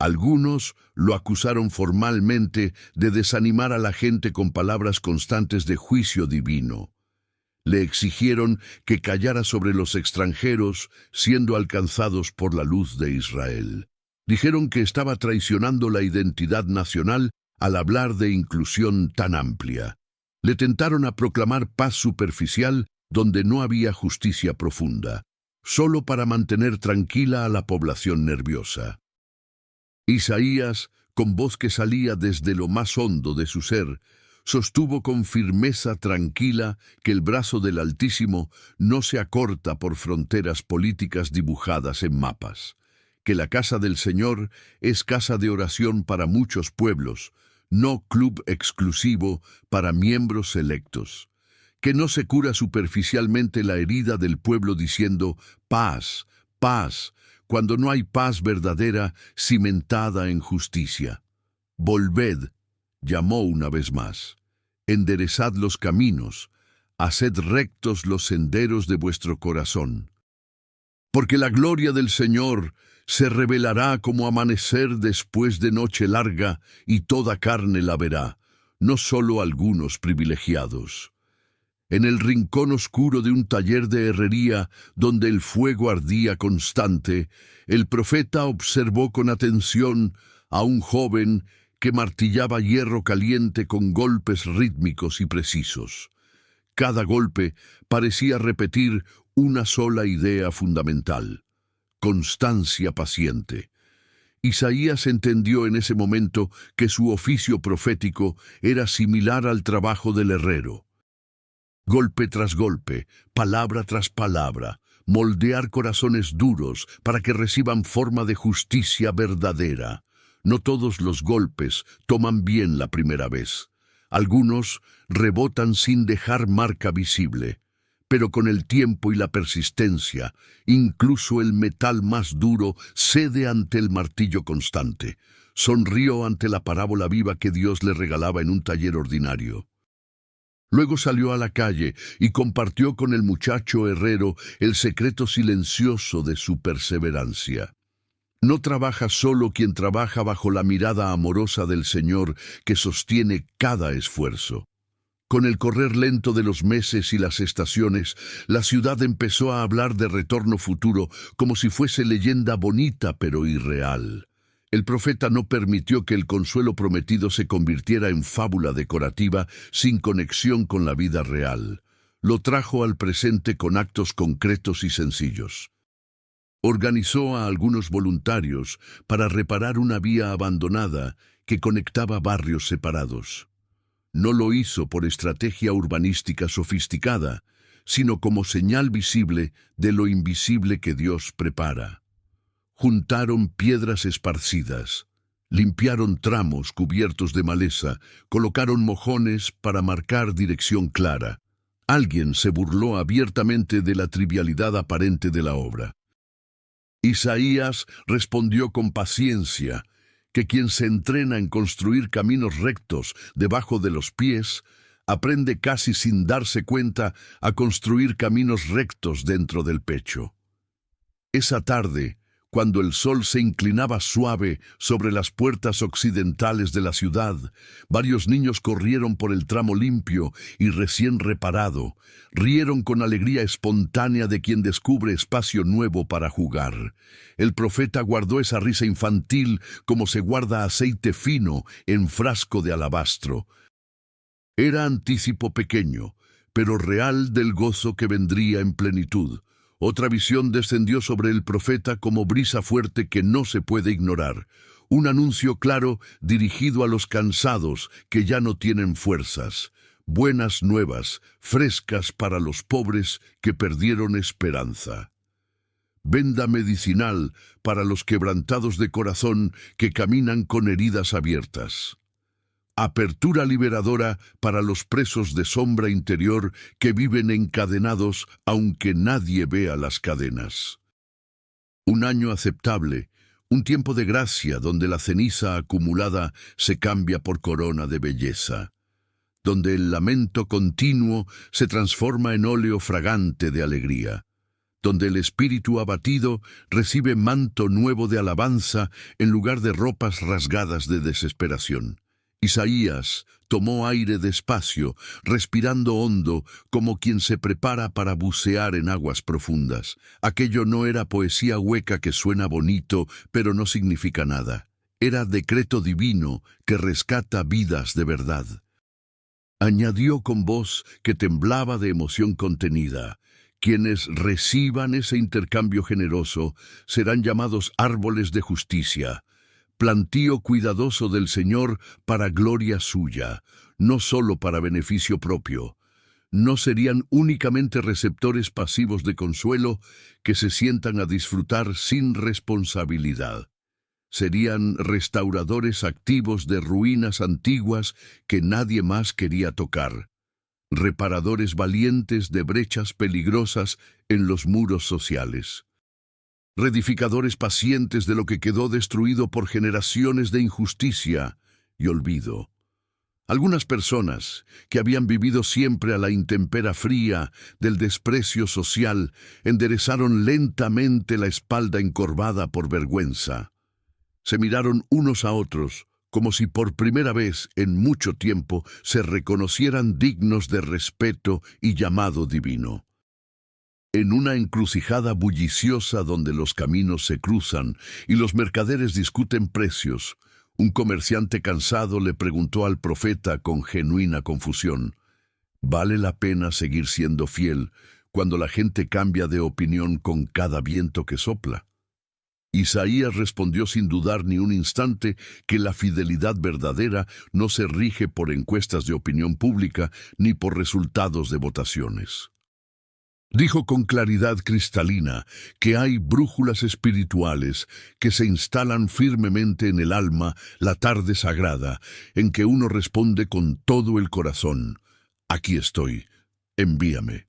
Algunos lo acusaron formalmente de desanimar a la gente con palabras constantes de juicio divino. Le exigieron que callara sobre los extranjeros siendo alcanzados por la luz de Israel. Dijeron que estaba traicionando la identidad nacional al hablar de inclusión tan amplia. Le tentaron a proclamar paz superficial donde no había justicia profunda, solo para mantener tranquila a la población nerviosa. Isaías, con voz que salía desde lo más hondo de su ser, sostuvo con firmeza tranquila que el brazo del Altísimo no se acorta por fronteras políticas dibujadas en mapas, que la casa del Señor es casa de oración para muchos pueblos, no club exclusivo para miembros selectos, que no se cura superficialmente la herida del pueblo diciendo paz, paz, cuando no hay paz verdadera cimentada en justicia. Volved, llamó una vez más. Enderezad los caminos, haced rectos los senderos de vuestro corazón. Porque la gloria del Señor se revelará como amanecer después de noche larga, y toda carne la verá, no solo algunos privilegiados. En el rincón oscuro de un taller de herrería, donde el fuego ardía constante, el profeta observó con atención a un joven que martillaba hierro caliente con golpes rítmicos y precisos. Cada golpe parecía repetir una sola idea fundamental: constancia paciente. Isaías entendió en ese momento que su oficio profético era similar al trabajo del herrero. Golpe tras golpe, palabra tras palabra, moldear corazones duros para que reciban forma de justicia verdadera. No todos los golpes toman bien la primera vez. Algunos rebotan sin dejar marca visible. Pero con el tiempo y la persistencia, incluso el metal más duro cede ante el martillo constante. Sonrió ante la parábola viva que Dios le regalaba en un taller ordinario. Luego salió a la calle y compartió con el muchacho herrero el secreto silencioso de su perseverancia. No trabaja solo quien trabaja bajo la mirada amorosa del Señor que sostiene cada esfuerzo. Con el correr lento de los meses y las estaciones, la ciudad empezó a hablar de retorno futuro como si fuese leyenda bonita pero irreal. El profeta no permitió que el consuelo prometido se convirtiera en fábula decorativa sin conexión con la vida real. Lo trajo al presente con actos concretos y sencillos. Organizó a algunos voluntarios para reparar una vía abandonada que conectaba barrios separados. No lo hizo por estrategia urbanística sofisticada, sino como señal visible de lo invisible que Dios prepara. Juntaron piedras esparcidas, limpiaron tramos cubiertos de maleza, colocaron mojones para marcar dirección clara. Alguien se burló abiertamente de la trivialidad aparente de la obra. Isaías respondió con paciencia que quien se entrena en construir caminos rectos debajo de los pies, aprende casi sin darse cuenta a construir caminos rectos dentro del pecho. Esa tarde, cuando el sol se inclinaba suave sobre las puertas occidentales de la ciudad, varios niños corrieron por el tramo limpio y recién reparado, rieron con alegría espontánea de quien descubre espacio nuevo para jugar. El profeta guardó esa risa infantil como se guarda aceite fino en frasco de alabastro. Era anticipo pequeño, pero real del gozo que vendría en plenitud. Otra visión descendió sobre el profeta como brisa fuerte que no se puede ignorar. Un anuncio claro dirigido a los cansados que ya no tienen fuerzas. Buenas nuevas, frescas para los pobres que perdieron esperanza. Venda medicinal para los quebrantados de corazón que caminan con heridas abiertas. Apertura liberadora para los presos de sombra interior que viven encadenados aunque nadie vea las cadenas. Un año aceptable, un tiempo de gracia donde la ceniza acumulada se cambia por corona de belleza, donde el lamento continuo se transforma en óleo fragante de alegría, donde el espíritu abatido recibe manto nuevo de alabanza en lugar de ropas rasgadas de desesperación. Isaías tomó aire despacio, respirando hondo como quien se prepara para bucear en aguas profundas. Aquello no era poesía hueca que suena bonito, pero no significa nada. Era decreto divino que rescata vidas de verdad. Añadió con voz que temblaba de emoción contenida: quienes reciban ese intercambio generoso serán llamados árboles de justicia, plantío cuidadoso del Señor para gloria suya, no solo para beneficio propio. No serían únicamente receptores pasivos de consuelo que se sientan a disfrutar sin responsabilidad. Serían restauradores activos de ruinas antiguas que nadie más quería tocar. Reparadores valientes de brechas peligrosas en los muros sociales. Reedificadores pacientes de lo que quedó destruido por generaciones de injusticia y olvido. Algunas personas, que habían vivido siempre a la intempera fría del desprecio social, enderezaron lentamente la espalda encorvada por vergüenza. Se miraron unos a otros, como si por primera vez en mucho tiempo se reconocieran dignos de respeto y llamado divino. En una encrucijada bulliciosa donde los caminos se cruzan y los mercaderes discuten precios, un comerciante cansado le preguntó al profeta con genuina confusión: ¿vale la pena seguir siendo fiel cuando la gente cambia de opinión con cada viento que sopla? Isaías respondió sin dudar ni un instante que la fidelidad verdadera no se rige por encuestas de opinión pública ni por resultados de votaciones. Dijo con claridad cristalina que hay brújulas espirituales que se instalan firmemente en el alma la tarde sagrada, en que uno responde con todo el corazón: aquí estoy, envíame.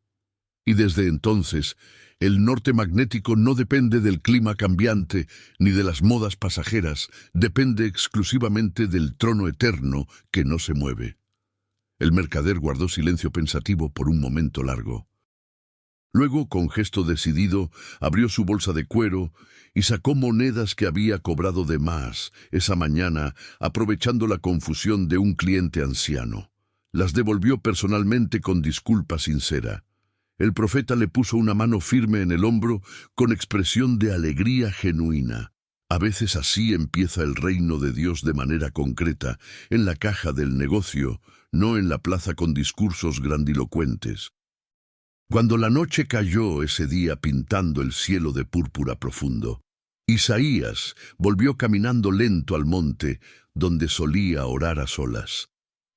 Y desde entonces, el norte magnético no depende del clima cambiante ni de las modas pasajeras, depende exclusivamente del trono eterno que no se mueve. El mercader guardó silencio pensativo por un momento largo. Luego, con gesto decidido, abrió su bolsa de cuero y sacó monedas que había cobrado de más esa mañana, aprovechando la confusión de un cliente anciano. Las devolvió personalmente con disculpa sincera. El profeta le puso una mano firme en el hombro con expresión de alegría genuina. A veces así empieza el reino de Dios de manera concreta, en la caja del negocio, no en la plaza con discursos grandilocuentes. Cuando la noche cayó ese día pintando el cielo de púrpura profundo, Isaías volvió caminando lento al monte donde solía orar a solas.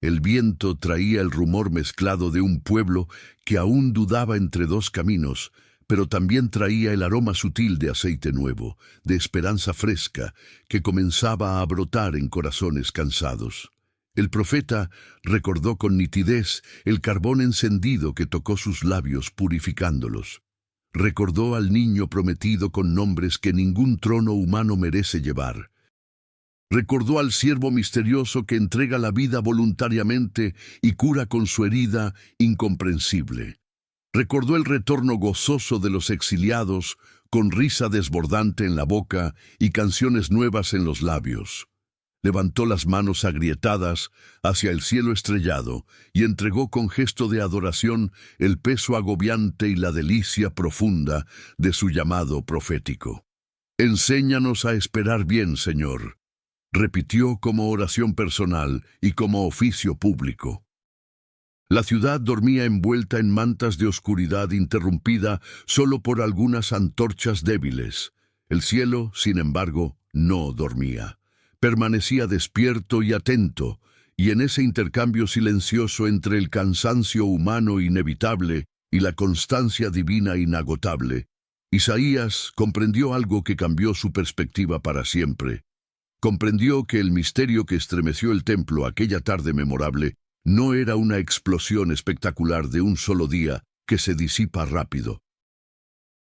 El viento traía el rumor mezclado de un pueblo que aún dudaba entre dos caminos, pero también traía el aroma sutil de aceite nuevo, de esperanza fresca, que comenzaba a brotar en corazones cansados. El profeta recordó con nitidez el carbón encendido que tocó sus labios purificándolos. Recordó al niño prometido con nombres que ningún trono humano merece llevar. Recordó al siervo misterioso que entrega la vida voluntariamente y cura con su herida incomprensible. Recordó el retorno gozoso de los exiliados, con risa desbordante en la boca y canciones nuevas en los labios. Levantó las manos agrietadas hacia el cielo estrellado y entregó con gesto de adoración el peso agobiante y la delicia profunda de su llamado profético. «Enséñanos a esperar bien, Señor», repitió como oración personal y como oficio público. La ciudad dormía envuelta en mantas de oscuridad interrumpida solo por algunas antorchas débiles. El cielo, sin embargo, no dormía. Permanecía despierto y atento, y en ese intercambio silencioso entre el cansancio humano inevitable y la constancia divina inagotable, Isaías comprendió algo que cambió su perspectiva para siempre. Comprendió que el misterio que estremeció el templo aquella tarde memorable no era una explosión espectacular de un solo día que se disipa rápido.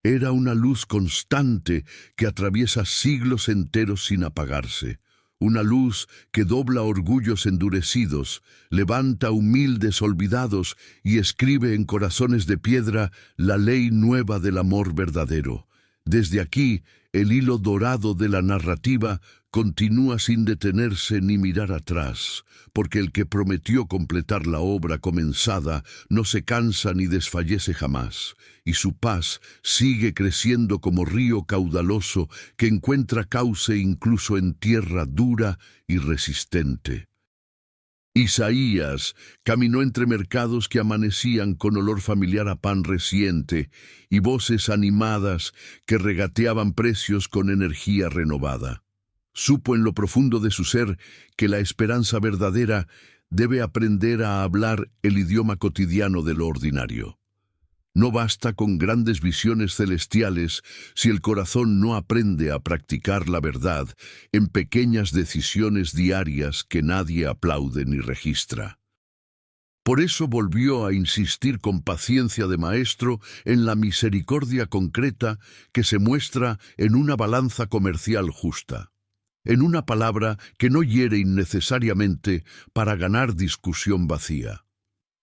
Era una luz constante que atraviesa siglos enteros sin apagarse. Una luz que dobla orgullos endurecidos, levanta humildes olvidados y escribe en corazones de piedra la ley nueva del amor verdadero. Desde aquí, el hilo dorado de la narrativa continúa sin detenerse ni mirar atrás, porque el que prometió completar la obra comenzada no se cansa ni desfallece jamás, y su paz sigue creciendo como río caudaloso que encuentra cauce incluso en tierra dura y resistente. Isaías caminó entre mercados que amanecían con olor familiar a pan reciente y voces animadas que regateaban precios con energía renovada. Supo en lo profundo de su ser que la esperanza verdadera debe aprender a hablar el idioma cotidiano de lo ordinario. No basta con grandes visiones celestiales si el corazón no aprende a practicar la verdad en pequeñas decisiones diarias que nadie aplaude ni registra. Por eso volvió a insistir con paciencia de maestro en la misericordia concreta que se muestra en una balanza comercial justa, en una palabra que no hiere innecesariamente para ganar discusión vacía,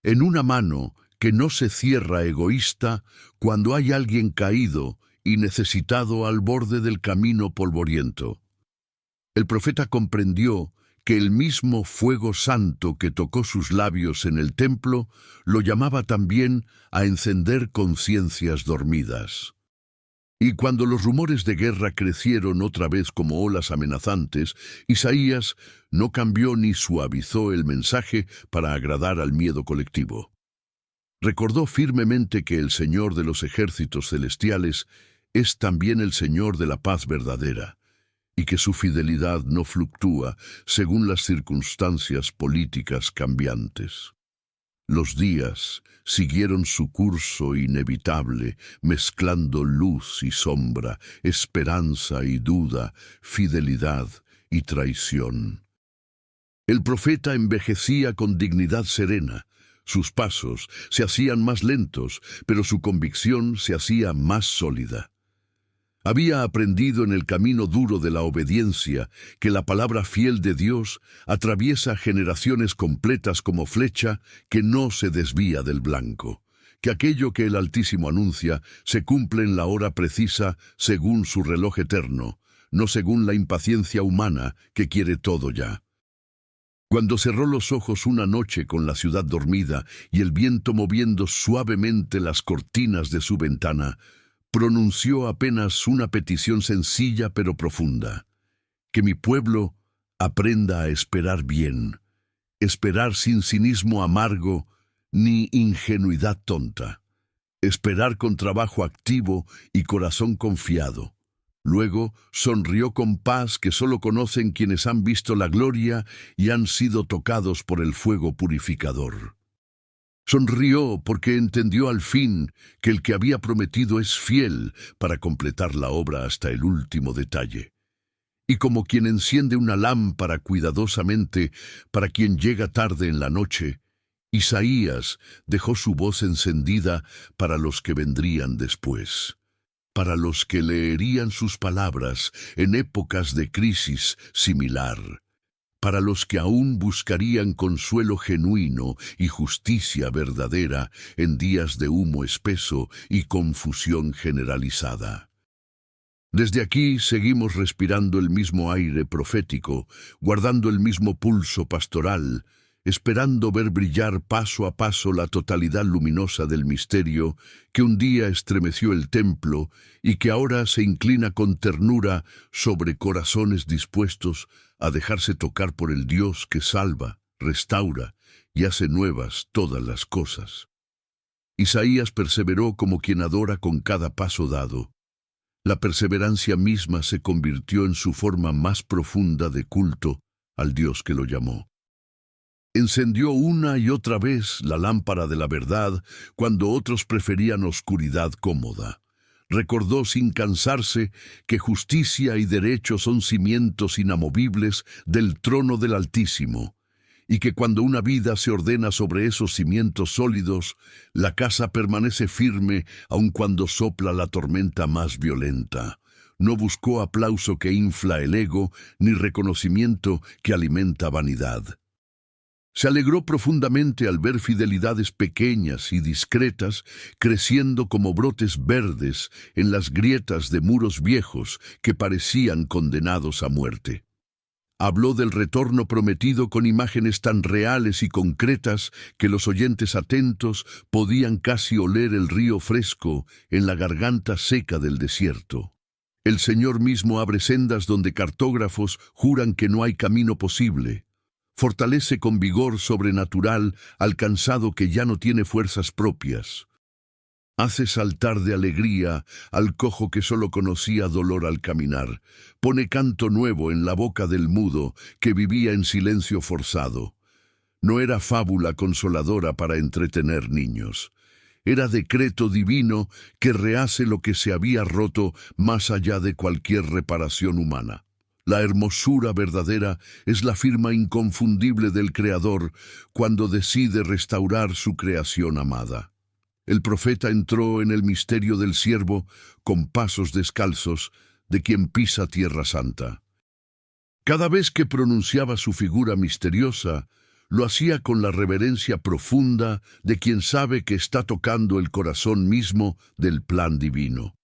en una mano que no se cierra egoísta cuando hay alguien caído y necesitado al borde del camino polvoriento. El profeta comprendió que el mismo fuego santo que tocó sus labios en el templo lo llamaba también a encender conciencias dormidas. Y cuando los rumores de guerra crecieron otra vez como olas amenazantes, Isaías no cambió ni suavizó el mensaje para agradar al miedo colectivo. Recordó firmemente que el Señor de los ejércitos celestiales es también el Señor de la paz verdadera, y que su fidelidad no fluctúa según las circunstancias políticas cambiantes. Los días siguieron su curso inevitable, mezclando luz y sombra, esperanza y duda, fidelidad y traición. El profeta envejecía con dignidad serena. Sus pasos se hacían más lentos, pero su convicción se hacía más sólida. Había aprendido en el camino duro de la obediencia que la palabra fiel de Dios atraviesa generaciones completas como flecha que no se desvía del blanco, que aquello que el Altísimo anuncia se cumple en la hora precisa según su reloj eterno, no según la impaciencia humana que quiere todo ya. Cuando cerró los ojos una noche con la ciudad dormida y el viento moviendo suavemente las cortinas de su ventana, pronunció apenas una petición sencilla pero profunda: que mi pueblo aprenda a esperar bien, esperar sin cinismo amargo ni ingenuidad tonta. esperar con trabajo activo y corazón confiado. Luego sonrió con paz que solo conocen quienes han visto la gloria y han sido tocados por el fuego purificador. Sonrió porque entendió al fin que el que había prometido es fiel para completar la obra hasta el último detalle. Y como quien enciende una lámpara cuidadosamente para quien llega tarde en la noche, Isaías dejó su voz encendida para los que vendrían después, para los que leerían sus palabras en épocas de crisis similar, para los que aún buscarían consuelo genuino y justicia verdadera en días de humo espeso y confusión generalizada. Desde aquí seguimos respirando el mismo aire profético, guardando el mismo pulso pastoral, esperando ver brillar paso a paso la totalidad luminosa del misterio que un día estremeció el templo y que ahora se inclina con ternura sobre corazones dispuestos a dejarse tocar por el Dios que salva, restaura y hace nuevas todas las cosas. Isaías perseveró como quien adora con cada paso dado. La perseverancia misma se convirtió en su forma más profunda de culto al Dios que lo llamó. Encendió una y otra vez la lámpara de la verdad cuando otros preferían oscuridad cómoda. Recordó sin cansarse que justicia y derecho son cimientos inamovibles del trono del Altísimo, y que cuando una vida se ordena sobre esos cimientos sólidos, la casa permanece firme aun cuando sopla la tormenta más violenta. No buscó aplauso que infla el ego, ni reconocimiento que alimenta vanidad. Se alegró profundamente al ver fidelidades pequeñas y discretas creciendo como brotes verdes en las grietas de muros viejos que parecían condenados a muerte. Habló del retorno prometido con imágenes tan reales y concretas que los oyentes atentos podían casi oler el río fresco en la garganta seca del desierto. El Señor mismo abre sendas donde cartógrafos juran que no hay camino posible. Fortalece con vigor sobrenatural al cansado que ya no tiene fuerzas propias. Hace saltar de alegría al cojo que solo conocía dolor al caminar. Pone canto nuevo en la boca del mudo que vivía en silencio forzado. No era fábula consoladora para entretener niños. Era decreto divino que rehace lo que se había roto más allá de cualquier reparación humana. La hermosura verdadera es la firma inconfundible del Creador cuando decide restaurar su creación amada. El profeta entró en el misterio del siervo con pasos descalzos de quien pisa tierra santa. Cada vez que pronunciaba su figura misteriosa, lo hacía con la reverencia profunda de quien sabe que está tocando el corazón mismo del plan divino.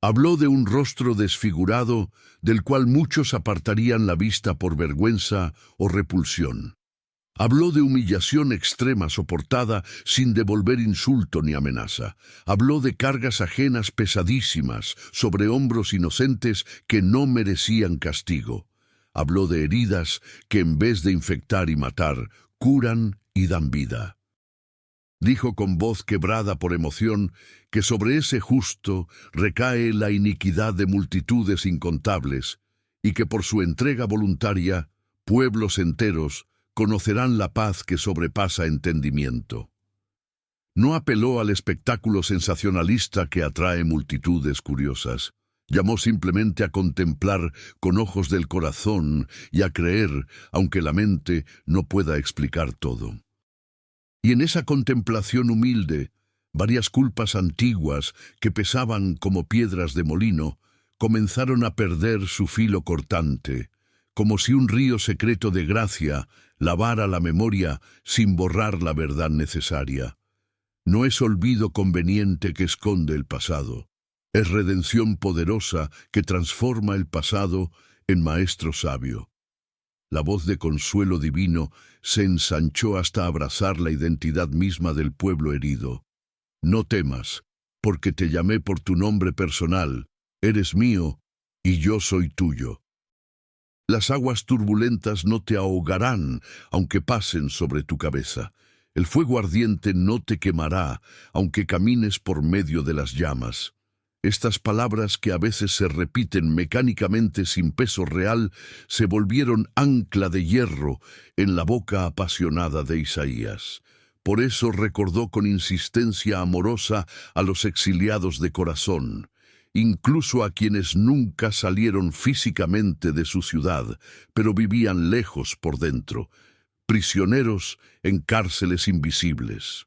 Habló de un rostro desfigurado del cual muchos apartarían la vista por vergüenza o repulsión. Habló de humillación extrema soportada sin devolver insulto ni amenaza. Habló de cargas ajenas pesadísimas sobre hombros inocentes que no merecían castigo. Habló de heridas que en vez de infectar y matar, curan y dan vida. Dijo con voz quebrada por emoción que sobre ese justo recae la iniquidad de multitudes incontables y que por su entrega voluntaria, pueblos enteros conocerán la paz que sobrepasa entendimiento. No apeló al espectáculo sensacionalista que atrae multitudes curiosas. Llamó simplemente a contemplar con ojos del corazón y a creer, aunque la mente no pueda explicar todo. Y en esa contemplación humilde, varias culpas antiguas que pesaban como piedras de molino, comenzaron a perder su filo cortante, como si un río secreto de gracia lavara la memoria sin borrar la verdad necesaria. No es olvido conveniente que esconde el pasado, es redención poderosa que transforma el pasado en maestro sabio. La voz de consuelo divino se ensanchó hasta abrazar la identidad misma del pueblo herido. No temas, porque te llamé por tu nombre personal, eres mío y yo soy tuyo. Las aguas turbulentas no te ahogarán, aunque pasen sobre tu cabeza. El fuego ardiente no te quemará, aunque camines por medio de las llamas. Estas palabras, que a veces se repiten mecánicamente sin peso real, se volvieron ancla de hierro en la boca apasionada de Isaías. Por eso recordó con insistencia amorosa a los exiliados de corazón, incluso a quienes nunca salieron físicamente de su ciudad, pero vivían lejos por dentro, prisioneros en cárceles invisibles.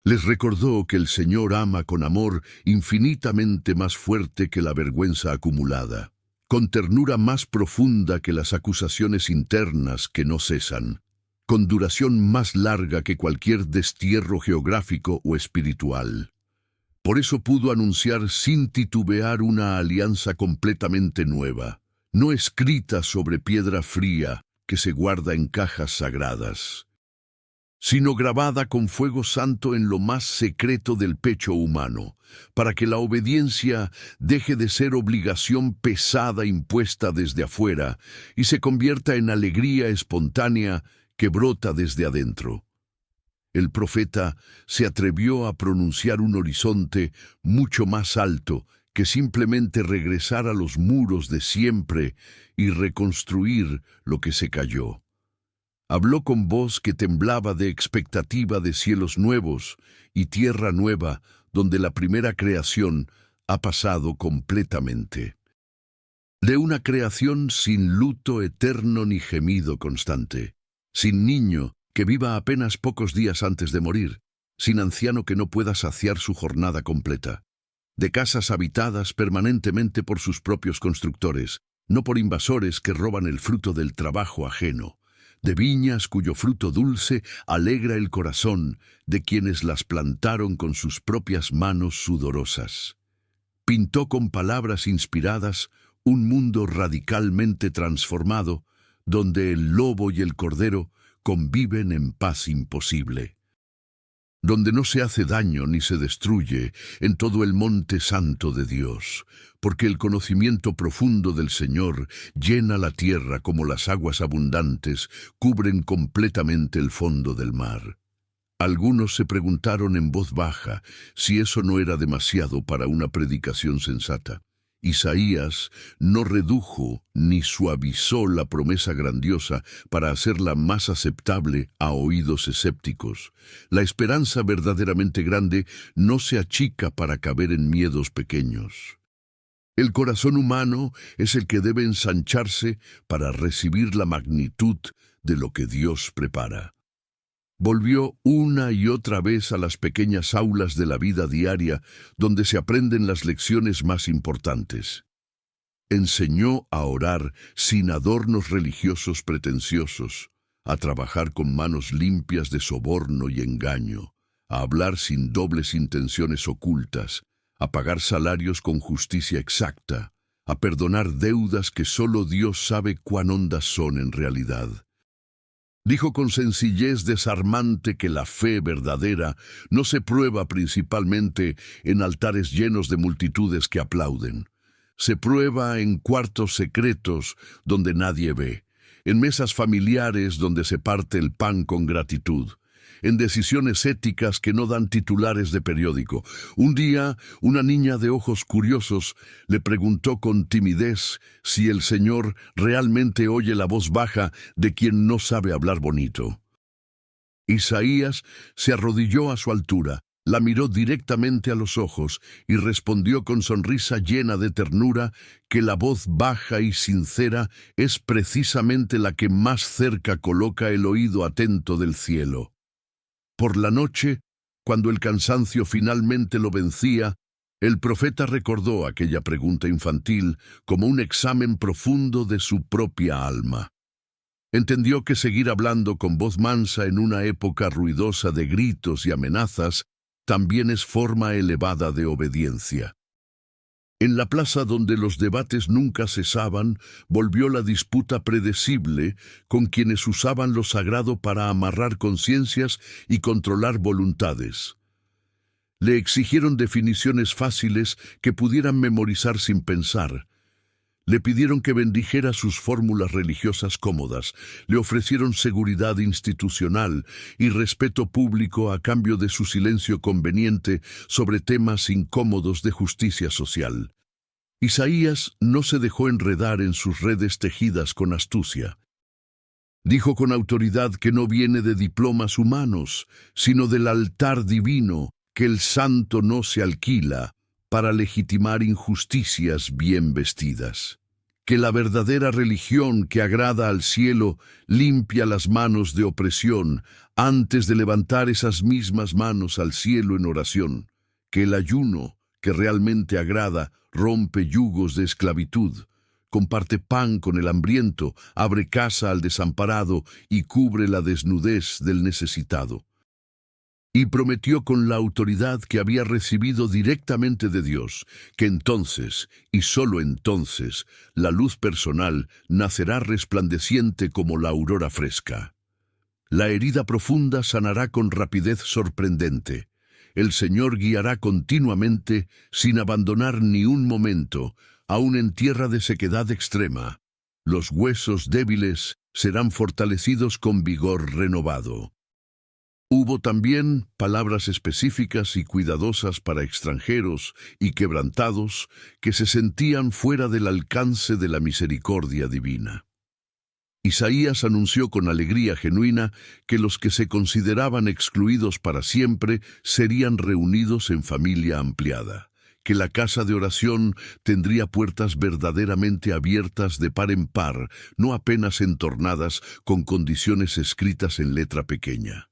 Les recordó que el Señor ama con amor infinitamente más fuerte que la vergüenza acumulada, con ternura más profunda que las acusaciones internas que no cesan, con duración más larga que cualquier destierro geográfico o espiritual. Por eso pudo anunciar sin titubear una alianza completamente nueva, no escrita sobre piedra fría que se guarda en cajas sagradas, sino grabada con fuego santo en lo más secreto del pecho humano, para que la obediencia deje de ser obligación pesada impuesta desde afuera y se convierta en alegría espontánea que brota desde adentro. El profeta se atrevió a pronunciar un horizonte mucho más alto que simplemente regresar a los muros de siempre y reconstruir lo que se cayó. Habló con voz que temblaba de expectativa de cielos nuevos y tierra nueva, donde la primera creación ha pasado completamente. De una creación sin luto eterno ni gemido constante, sin niño que viva apenas pocos días antes de morir, sin anciano que no pueda saciar su jornada completa, de casas habitadas permanentemente por sus propios constructores, no por invasores que roban el fruto del trabajo ajeno, de viñas cuyo fruto dulce alegra el corazón de quienes las plantaron con sus propias manos sudorosas. Pintó con palabras inspiradas un mundo radicalmente transformado, donde el lobo y el cordero conviven en paz imposible, donde no se hace daño ni se destruye en todo el monte santo de Dios, porque el conocimiento profundo del Señor llena la tierra como las aguas abundantes cubren completamente el fondo del mar. Algunos se preguntaron en voz baja si eso no era demasiado para una predicación sensata. Isaías no redujo ni suavizó la promesa grandiosa para hacerla más aceptable a oídos escépticos. La esperanza verdaderamente grande no se achica para caber en miedos pequeños. El corazón humano es el que debe ensancharse para recibir la magnitud de lo que Dios prepara. Volvió una y otra vez a las pequeñas aulas de la vida diaria, donde se aprenden las lecciones más importantes. Enseñó a orar sin adornos religiosos pretenciosos, a trabajar con manos limpias de soborno y engaño, a hablar sin dobles intenciones ocultas, a pagar salarios con justicia exacta, a perdonar deudas que solo Dios sabe cuán hondas son en realidad. Dijo con sencillez desarmante que la fe verdadera no se prueba principalmente en altares llenos de multitudes que aplauden. Se prueba en cuartos secretos donde nadie ve, en mesas familiares donde se parte el pan con gratitud, en decisiones éticas que no dan titulares de periódico. Un día, una niña de ojos curiosos le preguntó con timidez si el Señor realmente oye la voz baja de quien no sabe hablar bonito. Isaías se arrodilló a su altura, la miró directamente a los ojos y respondió con sonrisa llena de ternura que la voz baja y sincera es precisamente la que más cerca coloca el oído atento del cielo. Por la noche, cuando el cansancio finalmente lo vencía, el profeta recordó aquella pregunta infantil como un examen profundo de su propia alma. Entendió que seguir hablando con voz mansa en una época ruidosa de gritos y amenazas también es forma elevada de obediencia. En la plaza donde los debates nunca cesaban, volvió la disputa predecible con quienes usaban lo sagrado para amarrar conciencias y controlar voluntades. Le exigieron definiciones fáciles que pudieran memorizar sin pensar. Le pidieron que bendijera sus fórmulas religiosas cómodas, le ofrecieron seguridad institucional y respeto público a cambio de su silencio conveniente sobre temas incómodos de justicia social. Isaías no se dejó enredar en sus redes tejidas con astucia. Dijo con autoridad que no viene de diplomas humanos, sino del altar divino, que el santo no se alquila para legitimar injusticias bien vestidas. Que la verdadera religión que agrada al cielo limpia las manos de opresión antes de levantar esas mismas manos al cielo en oración. Que el ayuno que realmente agrada rompe yugos de esclavitud, comparte pan con el hambriento, abre casa al desamparado y cubre la desnudez del necesitado. Y prometió con la autoridad que había recibido directamente de Dios, que entonces, y solo entonces, la luz personal nacerá resplandeciente como la aurora fresca. La herida profunda sanará con rapidez sorprendente. El Señor guiará continuamente, sin abandonar ni un momento, aun en tierra de sequedad extrema. Los huesos débiles serán fortalecidos con vigor renovado. Hubo también palabras específicas y cuidadosas para extranjeros y quebrantados que se sentían fuera del alcance de la misericordia divina. Isaías anunció con alegría genuina que los que se consideraban excluidos para siempre serían reunidos en familia ampliada, que la casa de oración tendría puertas verdaderamente abiertas de par en par, no apenas entornadas con condiciones escritas en letra pequeña.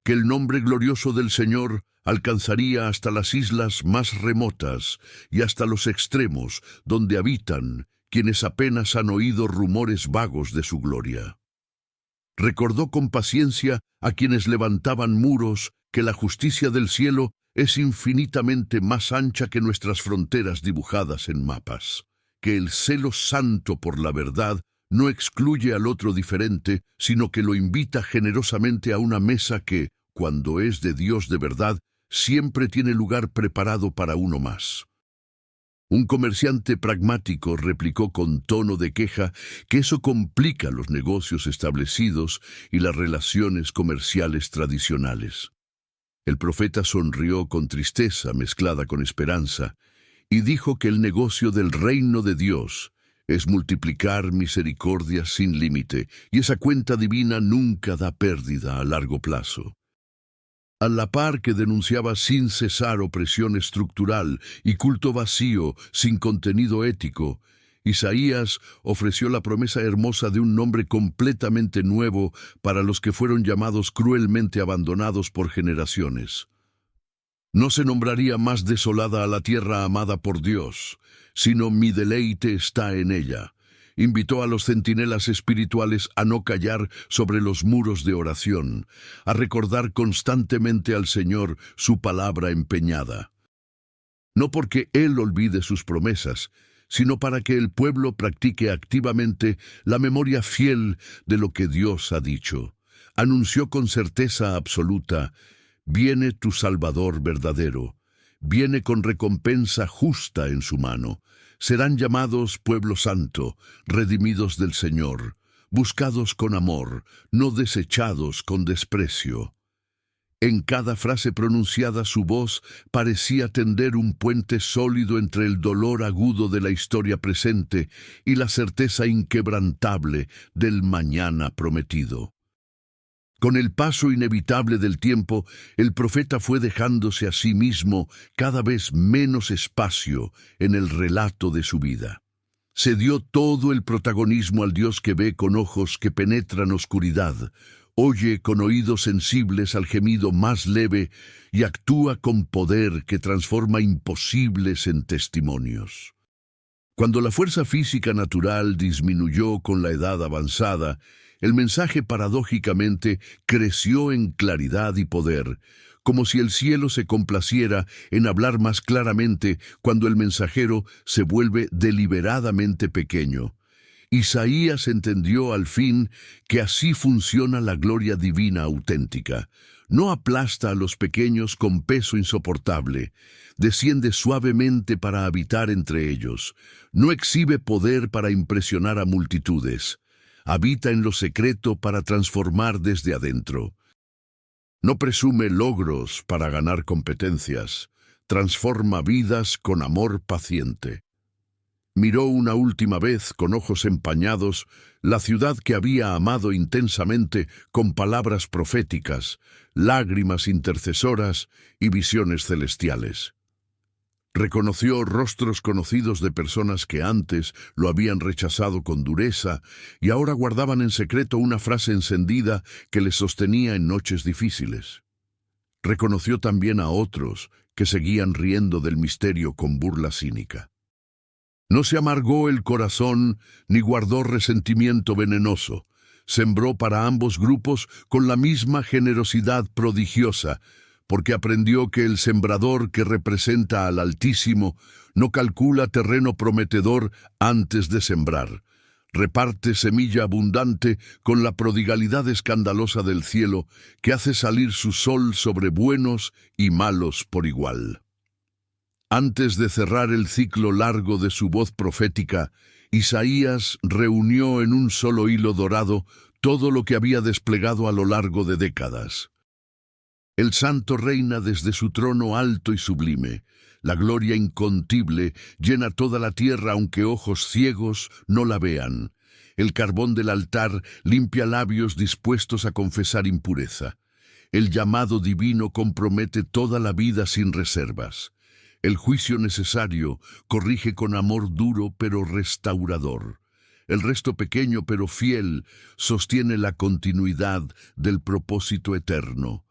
Que el nombre glorioso del Señor alcanzaría hasta las islas más remotas y hasta los extremos donde habitan quienes apenas han oído rumores vagos de su gloria. Recordó con paciencia a quienes levantaban muros que la justicia del cielo es infinitamente más ancha que nuestras fronteras dibujadas en mapas, que el celo santo por la verdad no excluye al otro diferente, sino que lo invita generosamente a una mesa que, cuando es de Dios de verdad, siempre tiene lugar preparado para uno más. Un comerciante pragmático replicó con tono de queja que eso complica los negocios establecidos y las relaciones comerciales tradicionales. El profeta sonrió con tristeza mezclada con esperanza y dijo que el negocio del reino de Dios es multiplicar misericordia sin límite, y esa cuenta divina nunca da pérdida a largo plazo. A la par que denunciaba sin cesar opresión estructural y culto vacío sin contenido ético, Isaías ofreció la promesa hermosa de un nombre completamente nuevo para los que fueron llamados cruelmente abandonados por generaciones. No se nombraría más desolada a la tierra amada por Dios, sino mi deleite está en ella. Invitó a los centinelas espirituales a no callar sobre los muros de oración, a recordar constantemente al Señor su palabra empeñada. No porque Él olvide sus promesas, sino para que el pueblo practique activamente la memoria fiel de lo que Dios ha dicho. Anunció con certeza absoluta: viene tu Salvador verdadero, viene con recompensa justa en su mano. Serán llamados pueblo santo, redimidos del Señor, buscados con amor, no desechados con desprecio. En cada frase pronunciada su voz parecía tender un puente sólido entre el dolor agudo de la historia presente y la certeza inquebrantable del mañana prometido. Con el paso inevitable del tiempo, el profeta fue dejándose a sí mismo cada vez menos espacio en el relato de su vida. Se dio todo el protagonismo al Dios que ve con ojos que penetran oscuridad, oye con oídos sensibles al gemido más leve y actúa con poder que transforma imposibles en testimonios. Cuando la fuerza física natural disminuyó con la edad avanzada, el mensaje paradójicamente creció en claridad y poder, como si el cielo se complaciera en hablar más claramente cuando el mensajero se vuelve deliberadamente pequeño. Isaías entendió al fin que así funciona la gloria divina auténtica. No aplasta a los pequeños con peso insoportable, desciende suavemente para habitar entre ellos, no exhibe poder para impresionar a multitudes, habita en lo secreto para transformar desde adentro. No presume logros para ganar competencias, transforma vidas con amor paciente. Miró una última vez con ojos empañados la ciudad que había amado intensamente con palabras proféticas, lágrimas intercesoras y visiones celestiales. Reconoció rostros conocidos de personas que antes lo habían rechazado con dureza y ahora guardaban en secreto una frase encendida que les sostenía en noches difíciles. Reconoció también a otros que seguían riendo del misterio con burla cínica. No se amargó el corazón ni guardó resentimiento venenoso. Sembró para ambos grupos con la misma generosidad prodigiosa, porque aprendió que el sembrador que representa al Altísimo no calcula terreno prometedor antes de sembrar. Reparte semilla abundante con la prodigalidad escandalosa del cielo que hace salir su sol sobre buenos y malos por igual. Antes de cerrar el ciclo largo de su voz profética, Isaías reunió en un solo hilo dorado todo lo que había desplegado a lo largo de décadas. El Santo reina desde su trono alto y sublime. La gloria incontible llena toda la tierra aunque ojos ciegos no la vean. El carbón del altar limpia labios dispuestos a confesar impureza. El llamado divino compromete toda la vida sin reservas. El juicio necesario corrige con amor duro pero restaurador. El resto pequeño pero fiel sostiene la continuidad del propósito eterno.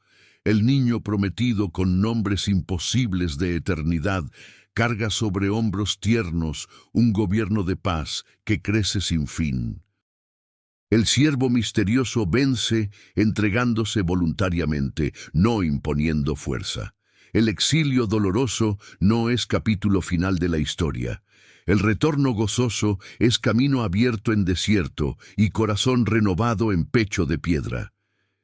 El niño prometido con nombres imposibles de eternidad carga sobre hombros tiernos un gobierno de paz que crece sin fin. El siervo misterioso vence entregándose voluntariamente, no imponiendo fuerza. El exilio doloroso no es capítulo final de la historia. El retorno gozoso es camino abierto en desierto y corazón renovado en pecho de piedra.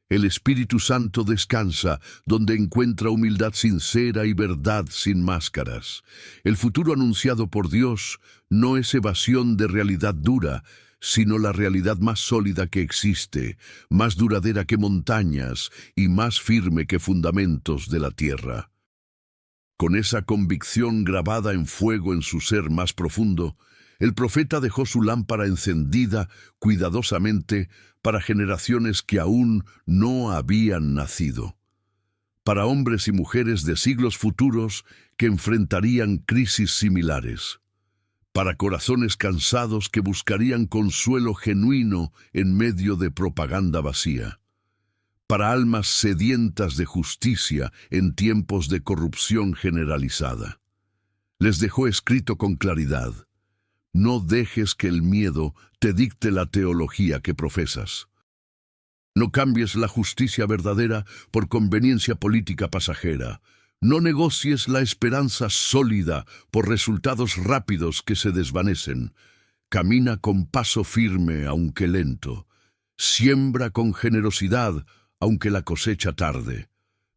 El Espíritu Santo descansa donde encuentra humildad sincera y verdad sin máscaras. El futuro anunciado por Dios no es evasión de realidad dura, sino la realidad más sólida que existe, más duradera que montañas y más firme que fundamentos de la tierra. Con esa convicción grabada en fuego en su ser más profundo, el profeta dejó su lámpara encendida cuidadosamente para generaciones que aún no habían nacido, para hombres y mujeres de siglos futuros que enfrentarían crisis similares, para corazones cansados que buscarían consuelo genuino en medio de propaganda vacía, para almas sedientas de justicia en tiempos de corrupción generalizada. Les dejó escrito con claridad: no dejes que el miedo te dicte la teología que profesas. No cambies la justicia verdadera por conveniencia política pasajera. No negocies la esperanza sólida por resultados rápidos que se desvanecen. Camina con paso firme, aunque lento. Siembra con generosidad, aunque la cosecha tarde.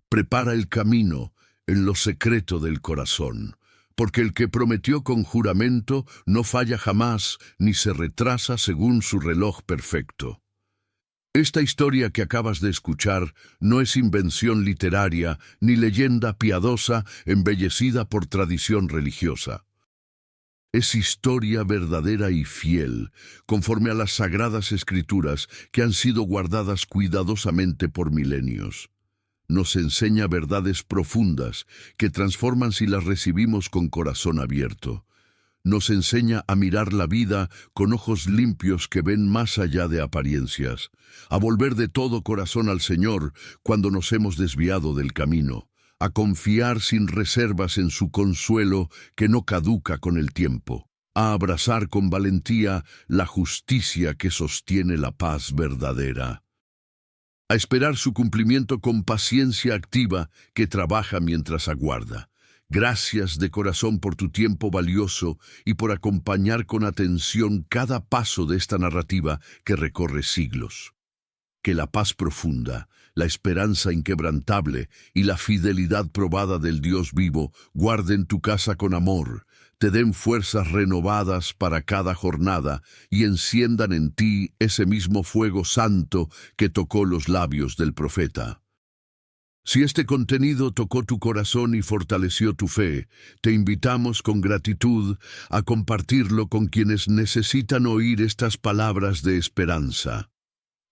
Prepara el camino en lo secreto del corazón, porque el que prometió con juramento no falla jamás ni se retrasa según su reloj perfecto. Esta historia que acabas de escuchar no es invención literaria ni leyenda piadosa embellecida por tradición religiosa. Es historia verdadera y fiel, conforme a las sagradas escrituras que han sido guardadas cuidadosamente por milenios. Nos enseña verdades profundas que transforman si las recibimos con corazón abierto. Nos enseña a mirar la vida con ojos limpios que ven más allá de apariencias, a volver de todo corazón al Señor cuando nos hemos desviado del camino, a confiar sin reservas en su consuelo que no caduca con el tiempo, a abrazar con valentía la justicia que sostiene la paz verdadera, a esperar su cumplimiento con paciencia activa que trabaja mientras aguarda. Gracias de corazón por tu tiempo valioso y por acompañar con atención cada paso de esta narrativa que recorre siglos. Que la paz profunda, la esperanza inquebrantable y la fidelidad probada del Dios vivo guarden tu casa con amor, te den fuerzas renovadas para cada jornada y enciendan en ti ese mismo fuego santo que tocó los labios del profeta. Si este contenido tocó tu corazón y fortaleció tu fe, te invitamos con gratitud a compartirlo con quienes necesitan oír estas palabras de esperanza.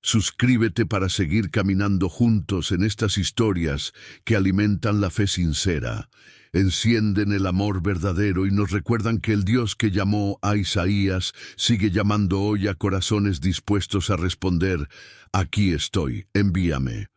Suscríbete para seguir caminando juntos en estas historias que alimentan la fe sincera, encienden el amor verdadero y nos recuerdan que el Dios que llamó a Isaías sigue llamando hoy a corazones dispuestos a responder: aquí estoy, envíame.